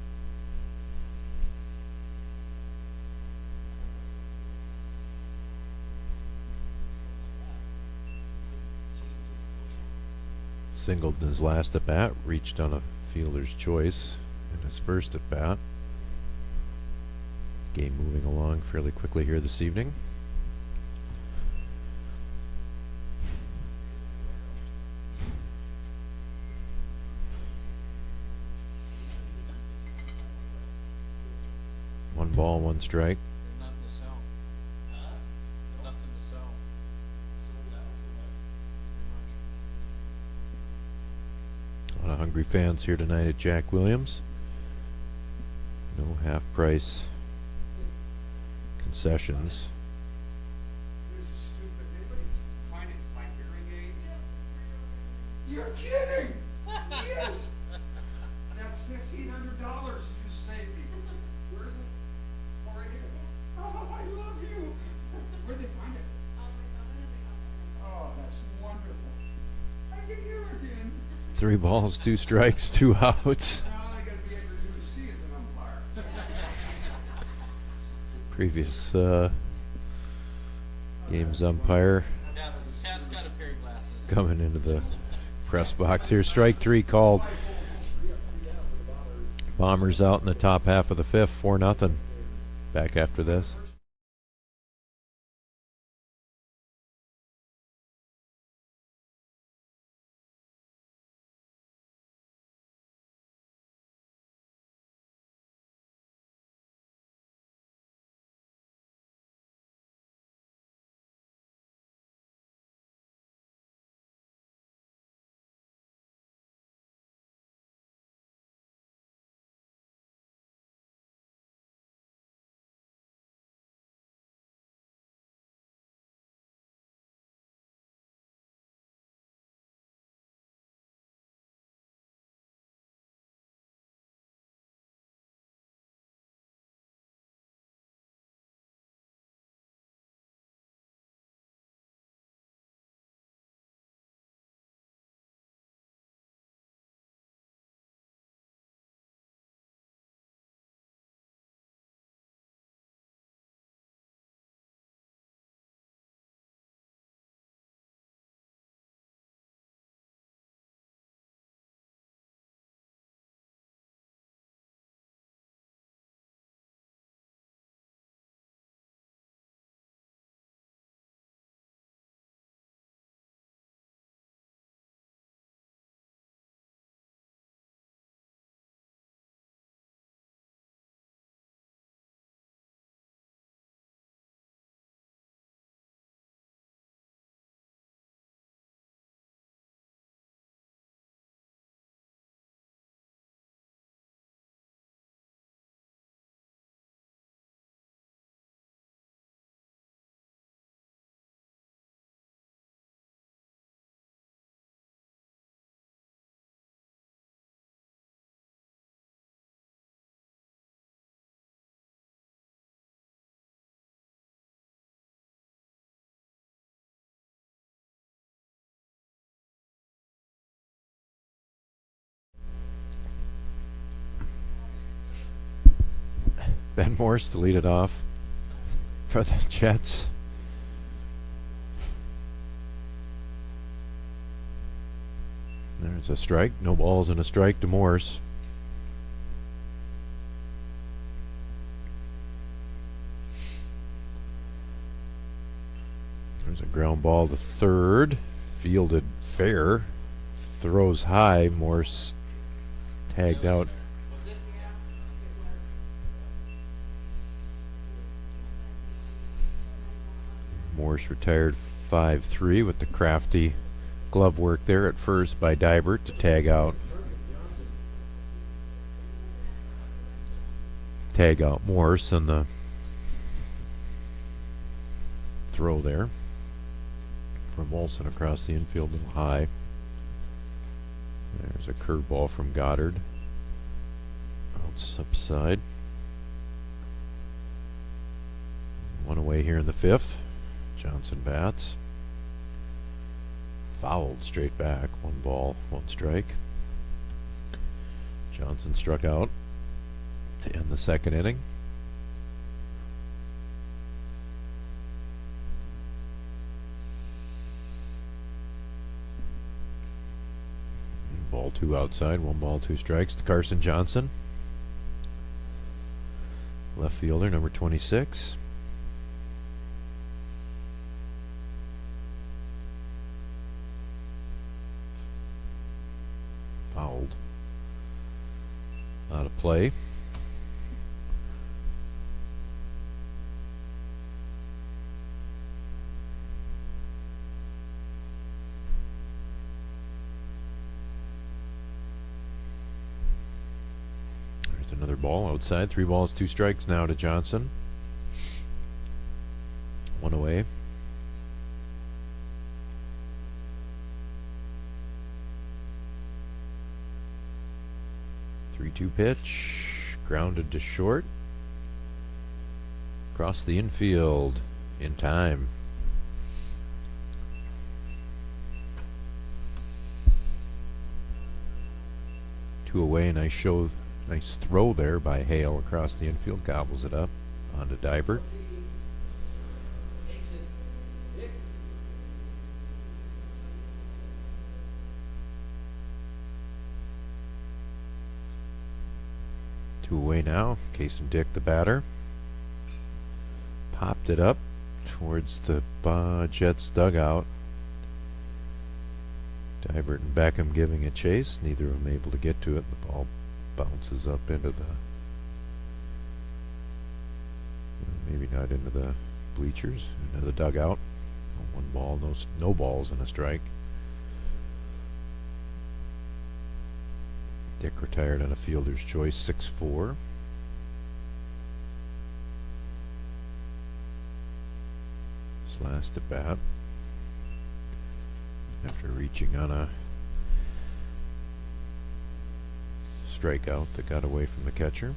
Singled in his last at bat, reached on a fielder's choice in his first at bat. Game moving along fairly quickly here this evening. One ball, 1 strike. Nothing to sell. Nothing to sell. A lot of hungry fans here tonight at Jack Williams. No half-price concessions. This is stupid. Anybody find it my hearing aid? You're kidding! Yes! That's $1,500 you saved me. Where is it? Oh, right here. Oh, I love you! 3 balls, 2 strikes, 2 outs. Now all I gotta be able to do is see as an umpire. Previous game's umpire Pat's got a pair of glasses. coming into the press box here. Strike 3 called. Bombers out in the top half of the 5th, 4-0. Back after this. Ben Morse to lead it off for the Jets. There's a strike. No balls and a strike to Morse. There's a ground ball to third. Fielded fair. Throws high. Morse tagged out. Morse retired 5-3 with the crafty glove work there at first by Dibert to tag out Morse, and the throw there from Olsen across the infield, a little high. There's a curveball from Goddard. Upside. One away here in the 5th. Johnson bats. Fouled straight back. 1 ball, 1 strike. Johnson struck out to end the 2nd inning. Ball 2 outside. 1 ball, 2 strikes to Carson Johnson. Left fielder, number 26. Fouled. Out of play. There's another ball outside. 3 balls, 2 strikes now to Johnson. 1 away. Three-two pitch, grounded to short, across the infield, in time. Two away, nice throw there by Hale across the infield, gobbles it up onto Dybert. Exit. Dick. Two away now, Case and Dick the batter. Popped it up towards the Jets dugout. Dybert and Beckham giving it chase, neither of them able to get to it. The ball bounces up into the, maybe not into the bleachers, into the dugout. One ball, no balls and a strike. Dick retired on a fielder's choice, 6-4. His last at bat, after reaching on a strikeout that got away from the catcher.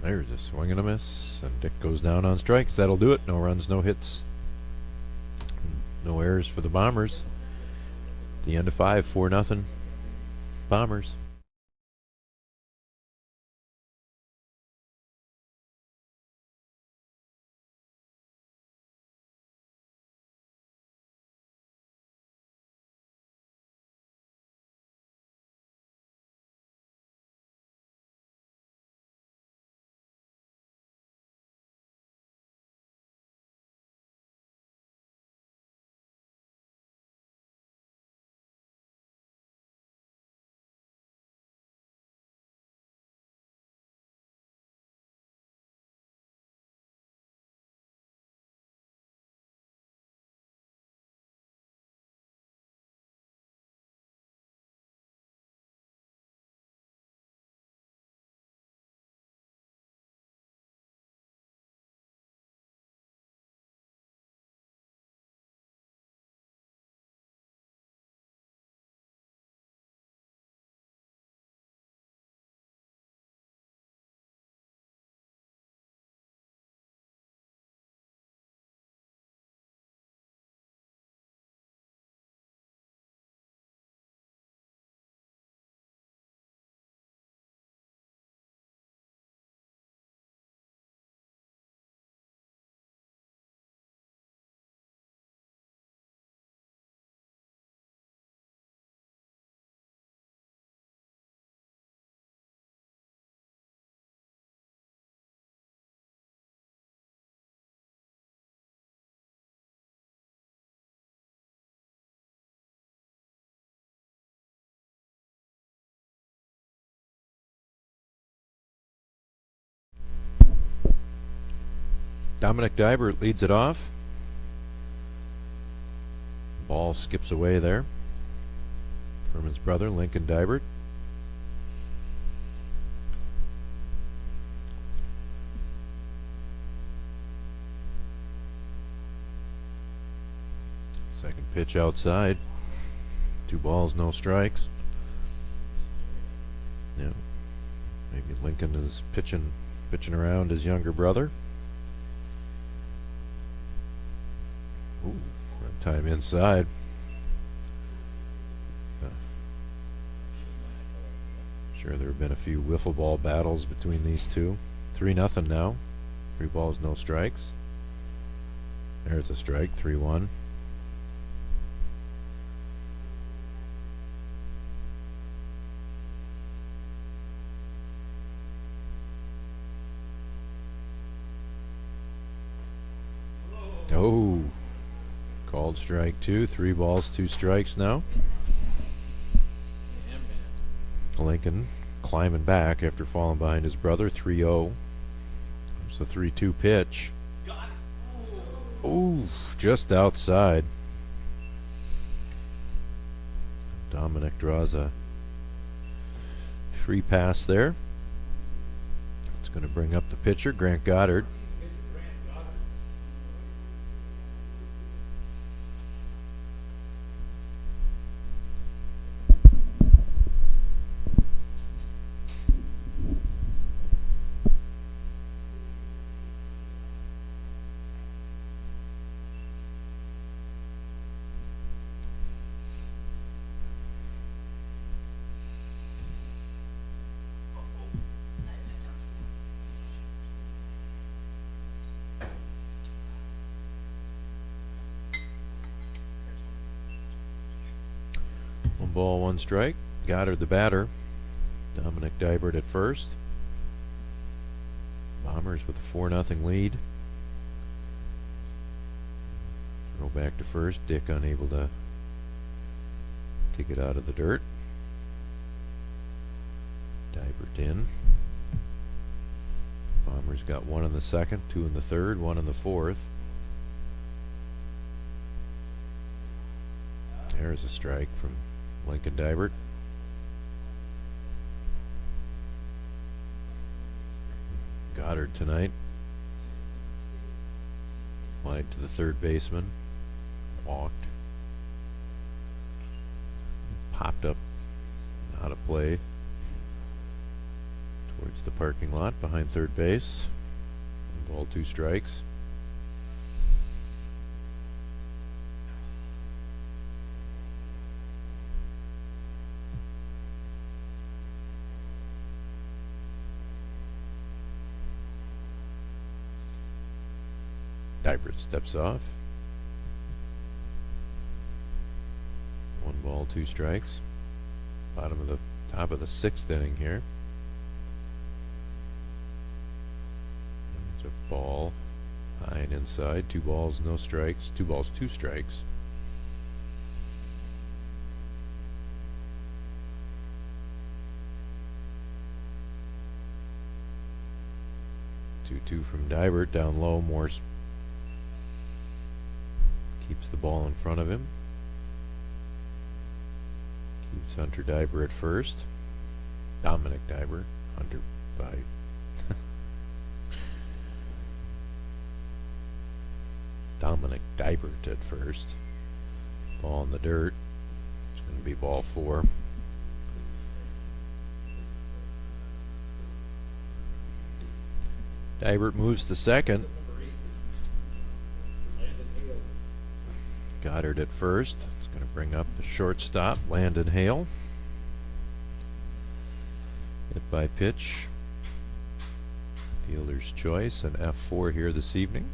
There's a swing and a miss, and Dick goes down on strikes. That'll do it. No runs, no hits, no errors for the Bombers. At the end of 5, 4-0 Bombers. Dominic Dybert leads it off. Ball skips away there from his brother, Lincoln Dybert. Second pitch outside. 2 balls, no strikes. Yeah. Maybe Lincoln is pitching around his younger brother. Ooh, that time inside. Sure, there have been a few wiffle ball battles between these two. 3-0 now. 3 balls, no strikes. There's a strike, 3-1. Oh, called strike 2. 3 balls, 2 strikes now. Yeah, man. Lincoln climbing back after falling behind his brother, 3-0. It's a 3-2 pitch. Ooh, just outside. Dominic draws a free pass there. It's going to bring up the pitcher, Grant Goddard. ball, one strike. Goddard the batter. Dominic Dybert at first. Bombers with a 4-0 lead. Throw back to first. Dick unable to get out of the dirt. Dybert in. Bombers got one in the second, two in the third, one in the fourth. There's a strike from Lincoln Dybert. Goddard tonight. Flied to the third baseman. Walked. Popped up out of play towards the parking lot behind third base. 1 ball, 2 strikes. Dybert steps off. 1 ball, 2 strikes. Top of the 6th inning here. There's a ball high and inside. 2 balls, no strikes. 2 balls, 2 strikes. Two from Dybert down low. Morse keeps the ball in front of him. Keeps Hunter Dybert at first. Dominic Dybert. Hunter by Dominic Dybert at first. Ball in the dirt. It's going to be ball 4. Dybert moves to second. Goddard at first. It's going to bring up the shortstop, Landon Hale. Hit by pitch. Fielder's choice, an F4 here this evening.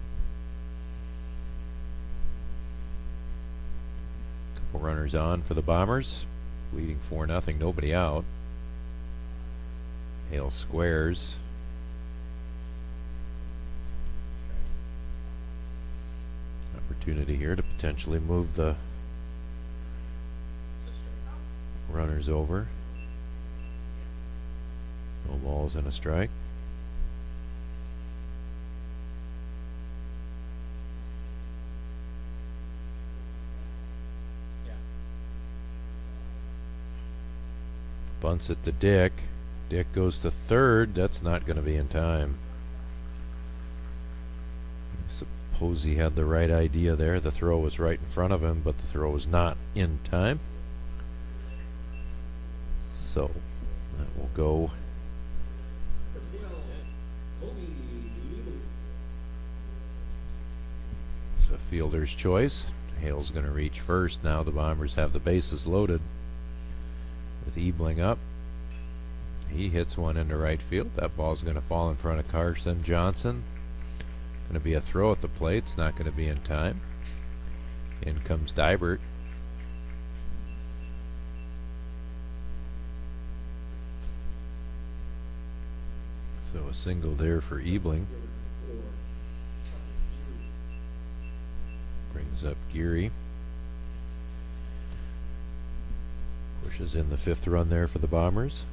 Couple runners on for the Bombers. Leading 4-0, nobody out. Hale squares. Opportunity here to potentially move the runners over. No balls and a strike. Yeah. Bunts it to Dick. Dick goes to third. That's not going to be in time. Suppose he had the right idea there. The throw was right in front of him, but the throw was not in time. So that will go. It's a fielder's choice. Hale's going to reach first. Now the Bombers have the bases loaded with Ebling up. He hits one into right field. That ball's going to fall in front of Carson Johnson. Going to be a throw at the plate. It's not going to be in time. In comes Dybert. So a single there for Ebling. Brings up Geary. Pushes in the 5th run there for the Bombers.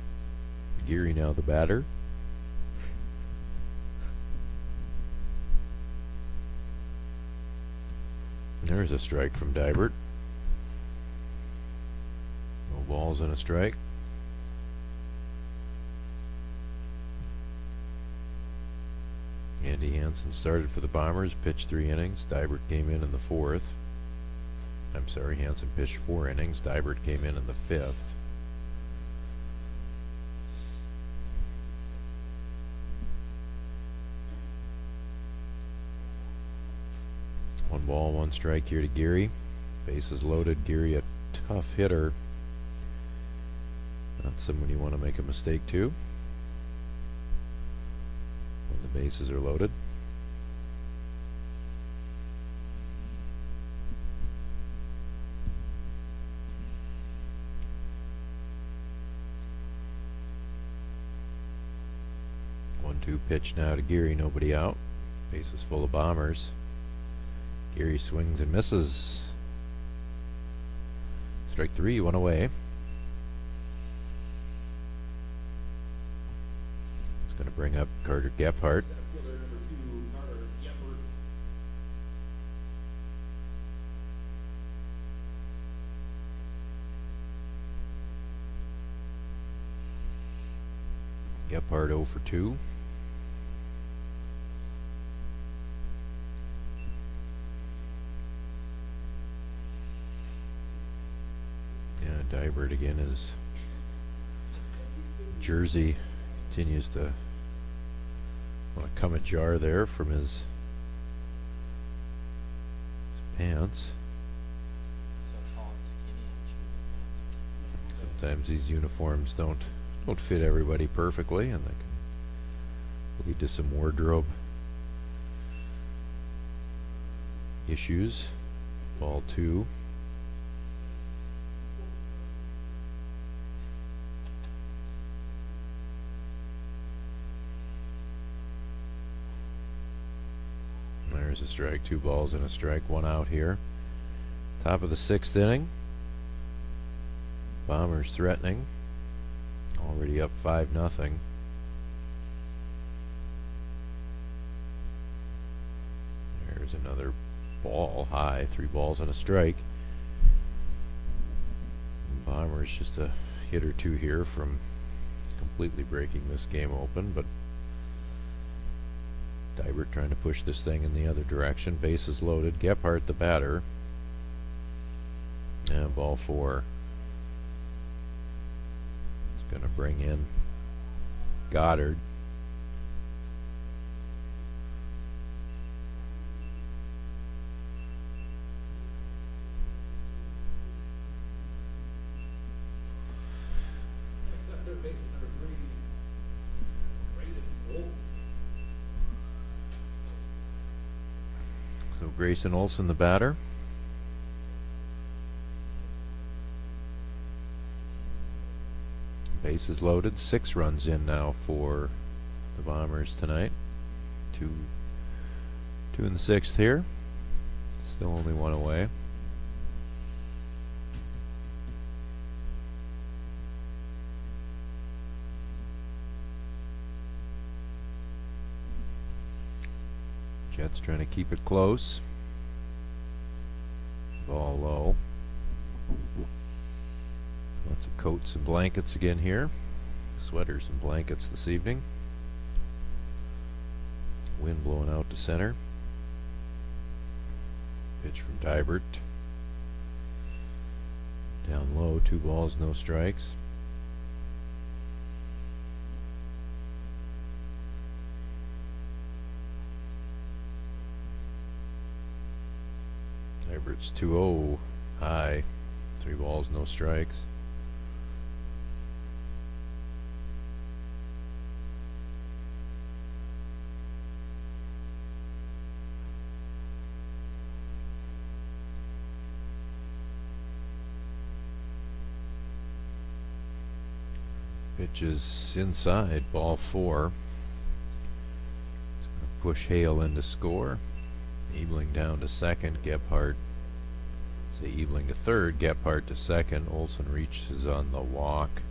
Geary now the batter. There's a strike from Dybert. No balls and a strike. Andy Hansen started for the Bombers, pitched 3 innings. Dybert came in the 4th. I'm sorry, Hansen pitched 4 innings. Dybert came in the 5th. One ball, 1 strike here to Geary. Bases loaded. Geary a tough hitter. Not someone you want to make a mistake to when the bases are loaded. 0-2 pitch now to Geary, nobody out. Base is full of bombers. Geary swings and misses. Strike 3, one away. It's going to bring up Carter Gephardt. Center fielder number 2, Carter Gephardt. Gephardt 0 for 2. Yeah, Dybert again is jersey continues to want to come ajar there from his pants. So tall and skinny, I'm sure the pants. Sometimes these uniforms don't fit everybody perfectly, and that can lead to some wardrobe issues. Ball 2. There's a strike, 2 balls and a strike, 1 out here. Top of the 6th inning. Bombers threatening. Already up 5-0. There's another ball high, 3 balls and a strike. Bombers just a hit or two here from completely breaking this game open, but Dybert trying to push this thing in the other direction. Bases loaded. Gephardt the batter. And ball 4. It's going to bring in Goddard. Next up, third baseman number 3, Grayson Olson. So Grayson Olson the batter. Bases loaded. 6 runs in now for the Bombers tonight. Two in the 6th here. Still only 1 away. Jets trying to keep it close. Ball low. Lots of coats and blankets again here. Sweaters and blankets this evening. Wind blowing out to center. Pitch from Dybert. Down low, 2 balls, no strikes. Dybert's 2-0 high, 3 balls, no strikes. Pitch is inside, ball 4. It's going to push Hale in to score. Ebling down to second. Gephardt, say Ebling to third. Gephardt to second. Olson reaches on the walk.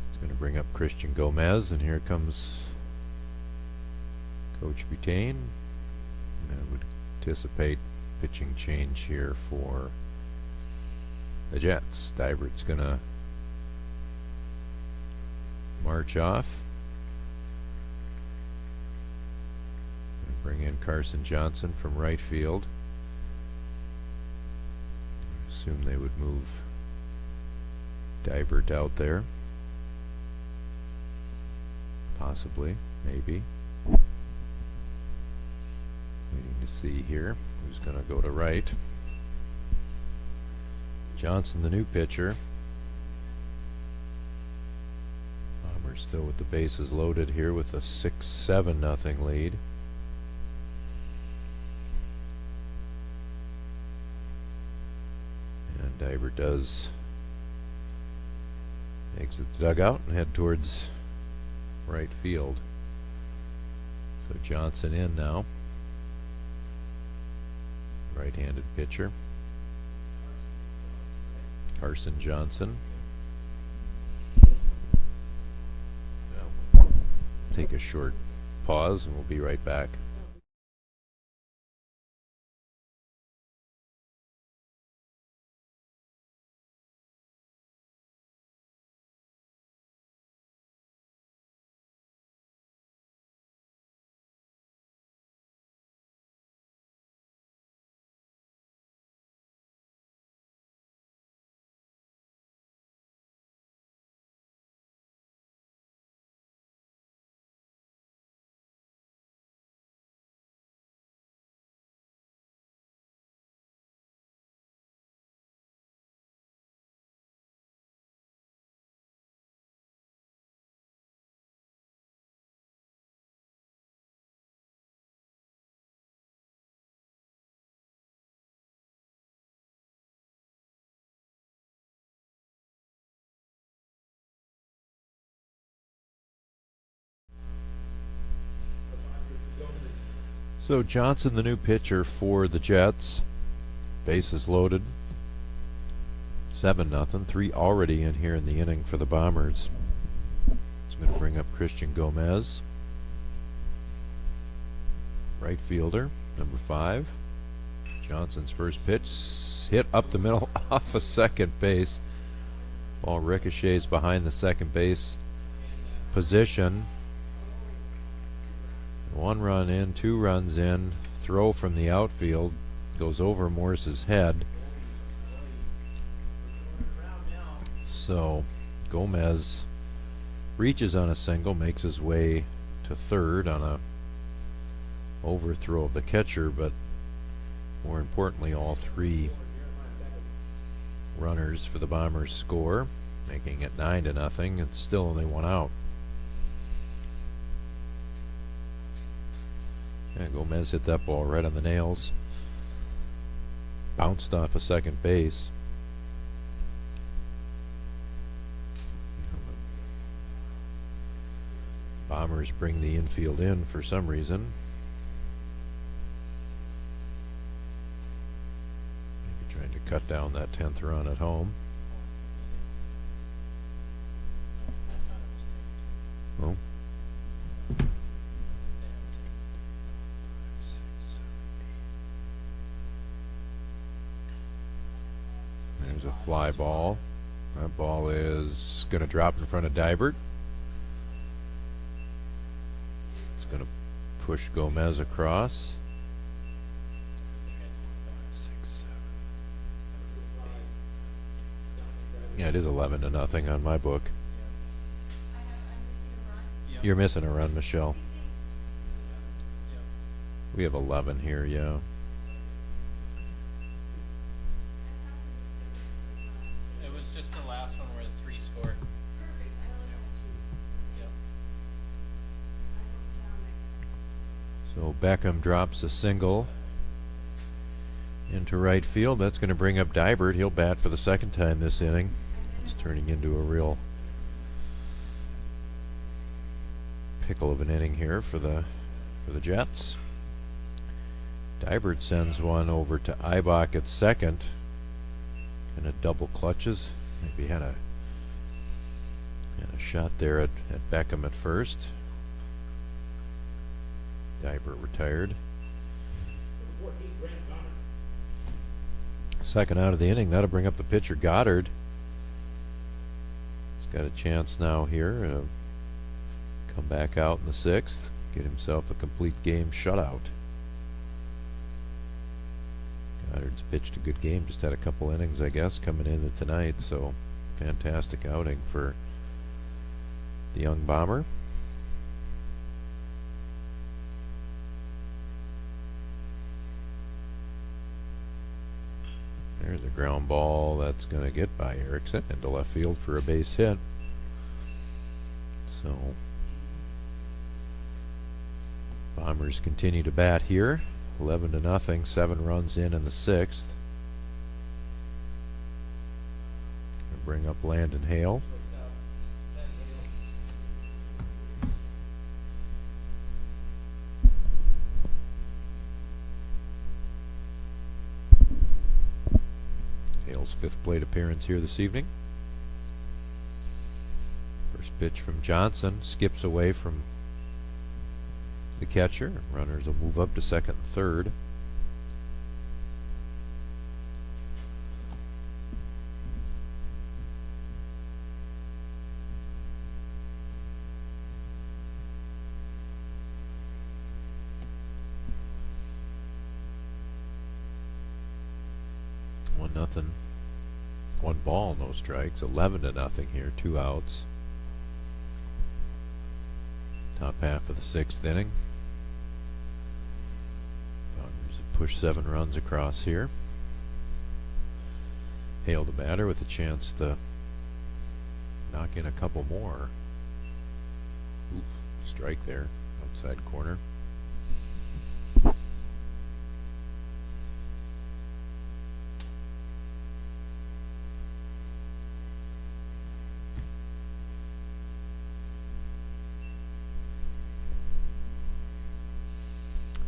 It's going to bring up Christian Gomez, and here comes Coach Butane. I would anticipate pitching change here for the Jets. Dybert's going to march off. Bring in Carson Johnson from right field. Assume they would move Dybert out there. Possibly, maybe. Waiting to see here who's going to go to right. Johnson, the new pitcher. Bombers still with the bases loaded here with a 6-7-0 lead. And Dybert does exit the dugout and head towards right field. So Johnson in now. Right-handed pitcher. Carson Johnson. Now, take a short pause and we'll be right back. So Johnson, the new pitcher for the Jets. Bases loaded. 7-0. 3 already in here in the inning for the Bombers. It's going to bring up Christian Gomez. Right fielder, number 5. Johnson's first pitch hit up the middle off of second base. Ball ricochets behind the second base position. 1 run in, 2 runs in. Throw from the outfield goes over Morse's head. So Gomez reaches on a single, makes his way to third on a overthrow of the catcher, but more importantly, all 3 runners for the Bombers score, making it 9-0, and still only 1 out. And Gomez hit that ball right on the nails. Bounced off of second base. Bombers bring the infield in for some reason. Maybe trying to cut down that 10th run at home. Oh. 6, 7, 8. There's a fly ball. That ball is going to drop in front of Dibert. It's going to push Gomez across. 6, 7. Yeah, it is 11-0 on my book. Yep. You're missing a run, Michelle. Yep. We have 11 here, yeah. It was just the last one where the 3 scored. Yep. So Beckham drops a single into right field. That's going to bring up Dibert. He'll bat for the 2nd time this inning. It's turning into a real pickle of an inning here for the Jets. Dibert sends one over to Eibach at second. And a double clutches. Maybe had a shot there at Beckham at first. Dibert retired. 2nd out of the inning. That'll bring up the pitcher Goddard. He's got a chance now here. Come back out in the 6th. Get himself a complete game shutout. Goddard's pitched a good game. Just had a couple innings, I guess, coming into tonight. So fantastic outing for the young Bomber. There's a ground ball that's going to get by Erickson into left field for a base hit. So Bombers continue to bat here. 11-0, 7 runs in the 6th. Gonna bring up Landon Hale. fifth plate appearance here this evening. First pitch from Johnson, skips away from the catcher. Runners will move up to second and third. One nothing. One ball, no strikes. 11-0 here. 2 outs. Top half of the 6th inning. Bombers have pushed 7 runs across here. Hale the batter with a chance to knock in a couple more. Oof, strike there, outside corner.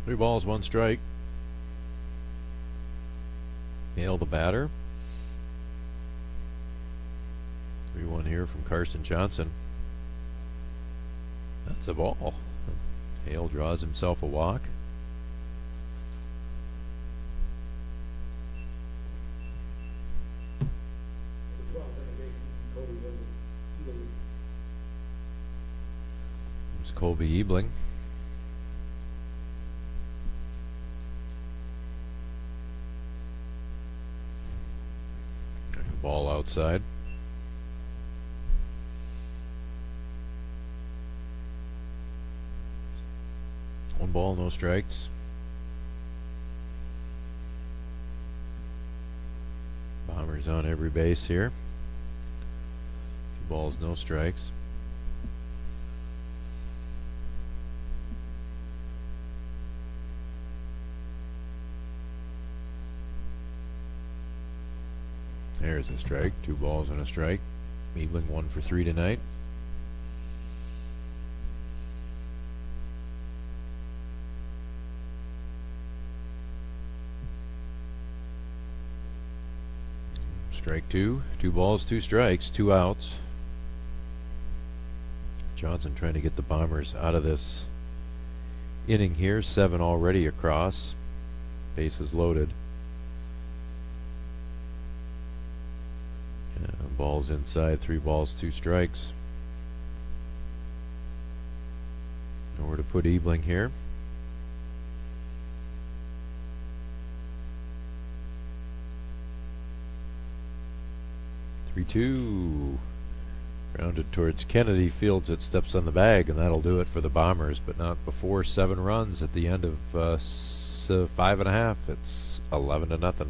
Three balls, one strike. Hale the batter. 3-1 here from Carson Johnson. That's a ball. Hale draws himself a walk. The 12 second baseman, Kobe Eagleman. There's Colby Ebling. Ball outside. One ball, no strikes. Bombers on every base here. 2 balls, no strikes. There's a strike. 2 balls and a strike. Ebling 1 for 3 tonight. Strike 2. 2 balls, 2 strikes, 2 outs. Johnson trying to get the Bombers out of this inning here. 7 already across. Bases loaded. Balls inside, 3 balls, 2 strikes. Nowhere to put Ebling here. Three-two. Grounded towards Kennedy. Fields it, steps on the bag, and that'll do it for the Bombers, but not before 7 runs at the end of 5.5. It's 11-0.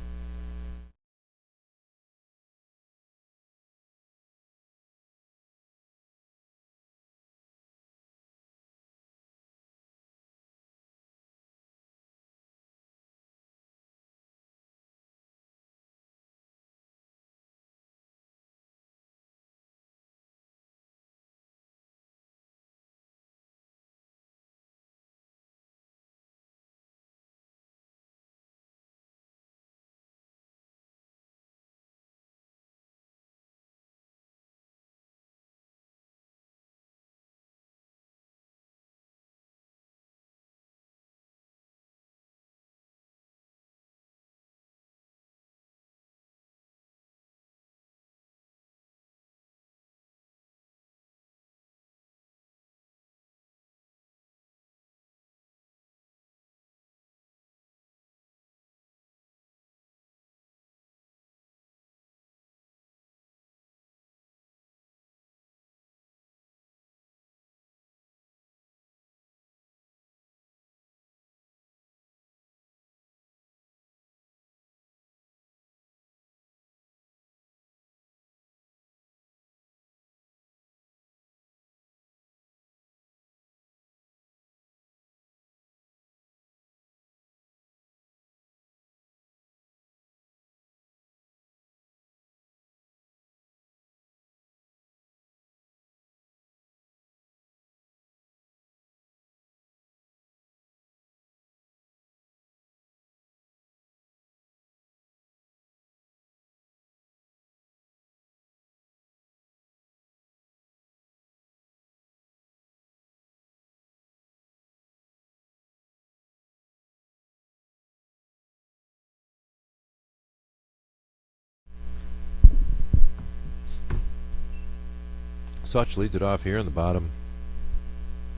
Such leads it off here in the bottom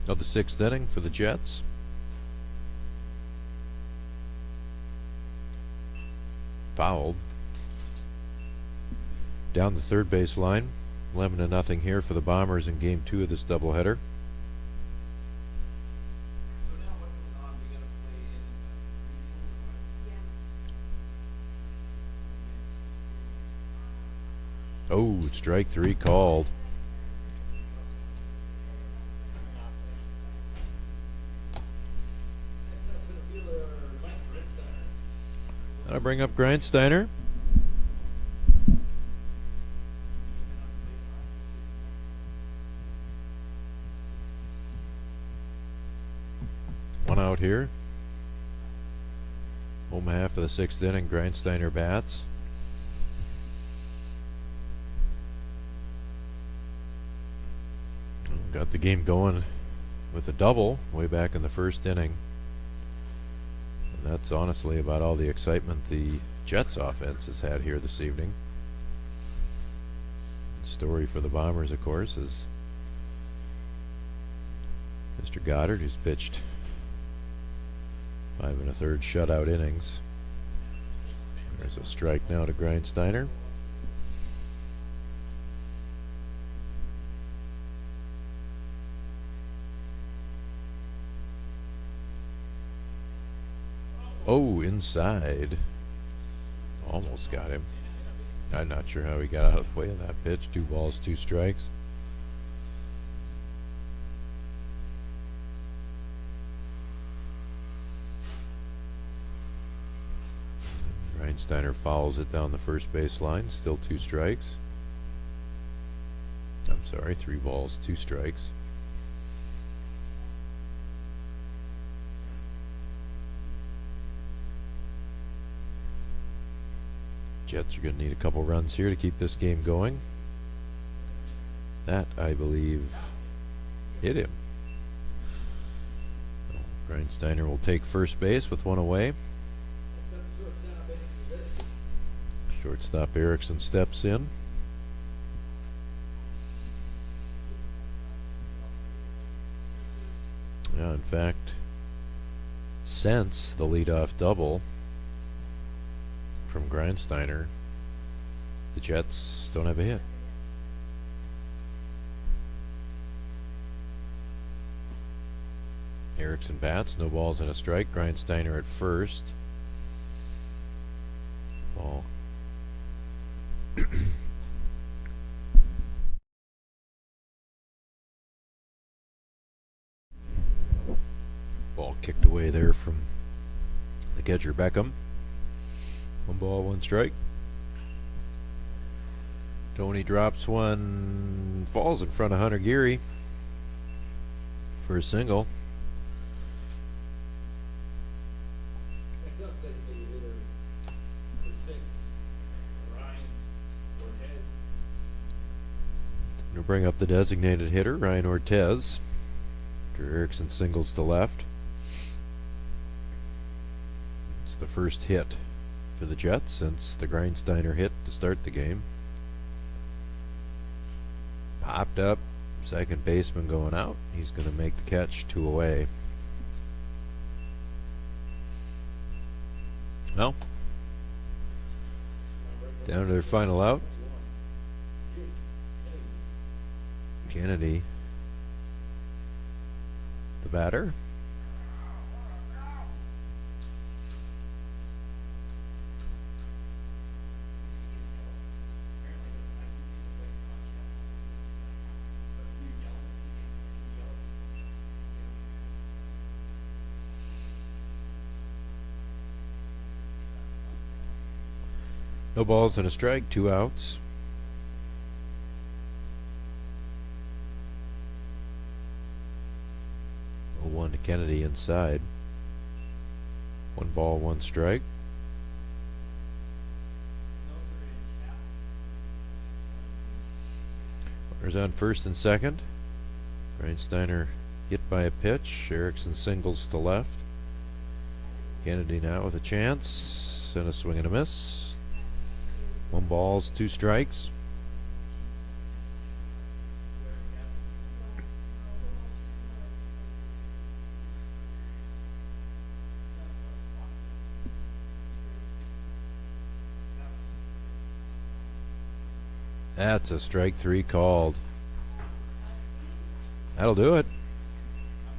of the 6th inning for the Jets. Fouled. Down the third base line. 11-0 here for the Bombers in game 2 of this doubleheader. So now what goes on? We gotta play in Oh, strike 3 called. next up center fielder Mike Ritzsteiner. That'll bring up Grindsteiner. One out here. Home half of the 6th inning. Grindsteiner bats. Got the game going with a double way back in the 1st inning. And that's honestly about all the excitement the Jets offense has had here this evening. The story for the Bombers, of course, is Mr. Goddard, who's pitched 5 1/3 shutout innings. There's a strike now to Grindsteiner. Oh, inside. Almost got him. I'm not sure how he got out of the way of that pitch. 2 balls, 2 strikes. Grindsteiner fouls it down the first base line. Still 2 strikes. I'm sorry, 3 balls, 2 strikes. Jets are going to need a couple runs here to keep this game going. That, I believe, hit him. So Grindsteiner will take first base with 1 away. Shortstop Erickson steps in. Yeah, in fact, since the leadoff double from Grindsteiner, the Jets don't have a hit. Erickson bats, no balls and a strike. Grindsteiner at first. Ball. Ball kicked away there from the catcher Beckham. 1 ball, 1 strike. Tony drops one, falls in front of Hunter Geary for a single. Next up, designated hitter for 6, Ryan Ortez. Going to bring up the designated hitter, Ryan Ortez. After Erickson singles to left. It's the first hit for the Jets since the Grindsteiner hit to start the game. Popped up, second baseman going out. He's going to make the catch, 2 away. Well, down to their final out. Kennedy, the batter. No balls and a strike, 2 outs. Oh, 1 to Kennedy inside. 1 ball, 1 strike. Runners on first and second. Grindsteiner hit by a pitch. Erickson singles to left. Kennedy now with a chance and a swing and a miss. 1 ball, 2 strikes. That's a strike 3 called. That'll do it.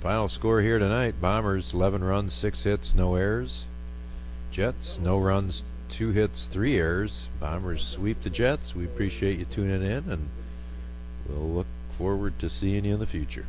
Final score here tonight: Bombers 11 runs, 6 hits, no errors. Jets no runs, 2 hits, 3 errors. Bombers sweep the Jets. We appreciate you tuning in, and we'll look forward to seeing you in the future.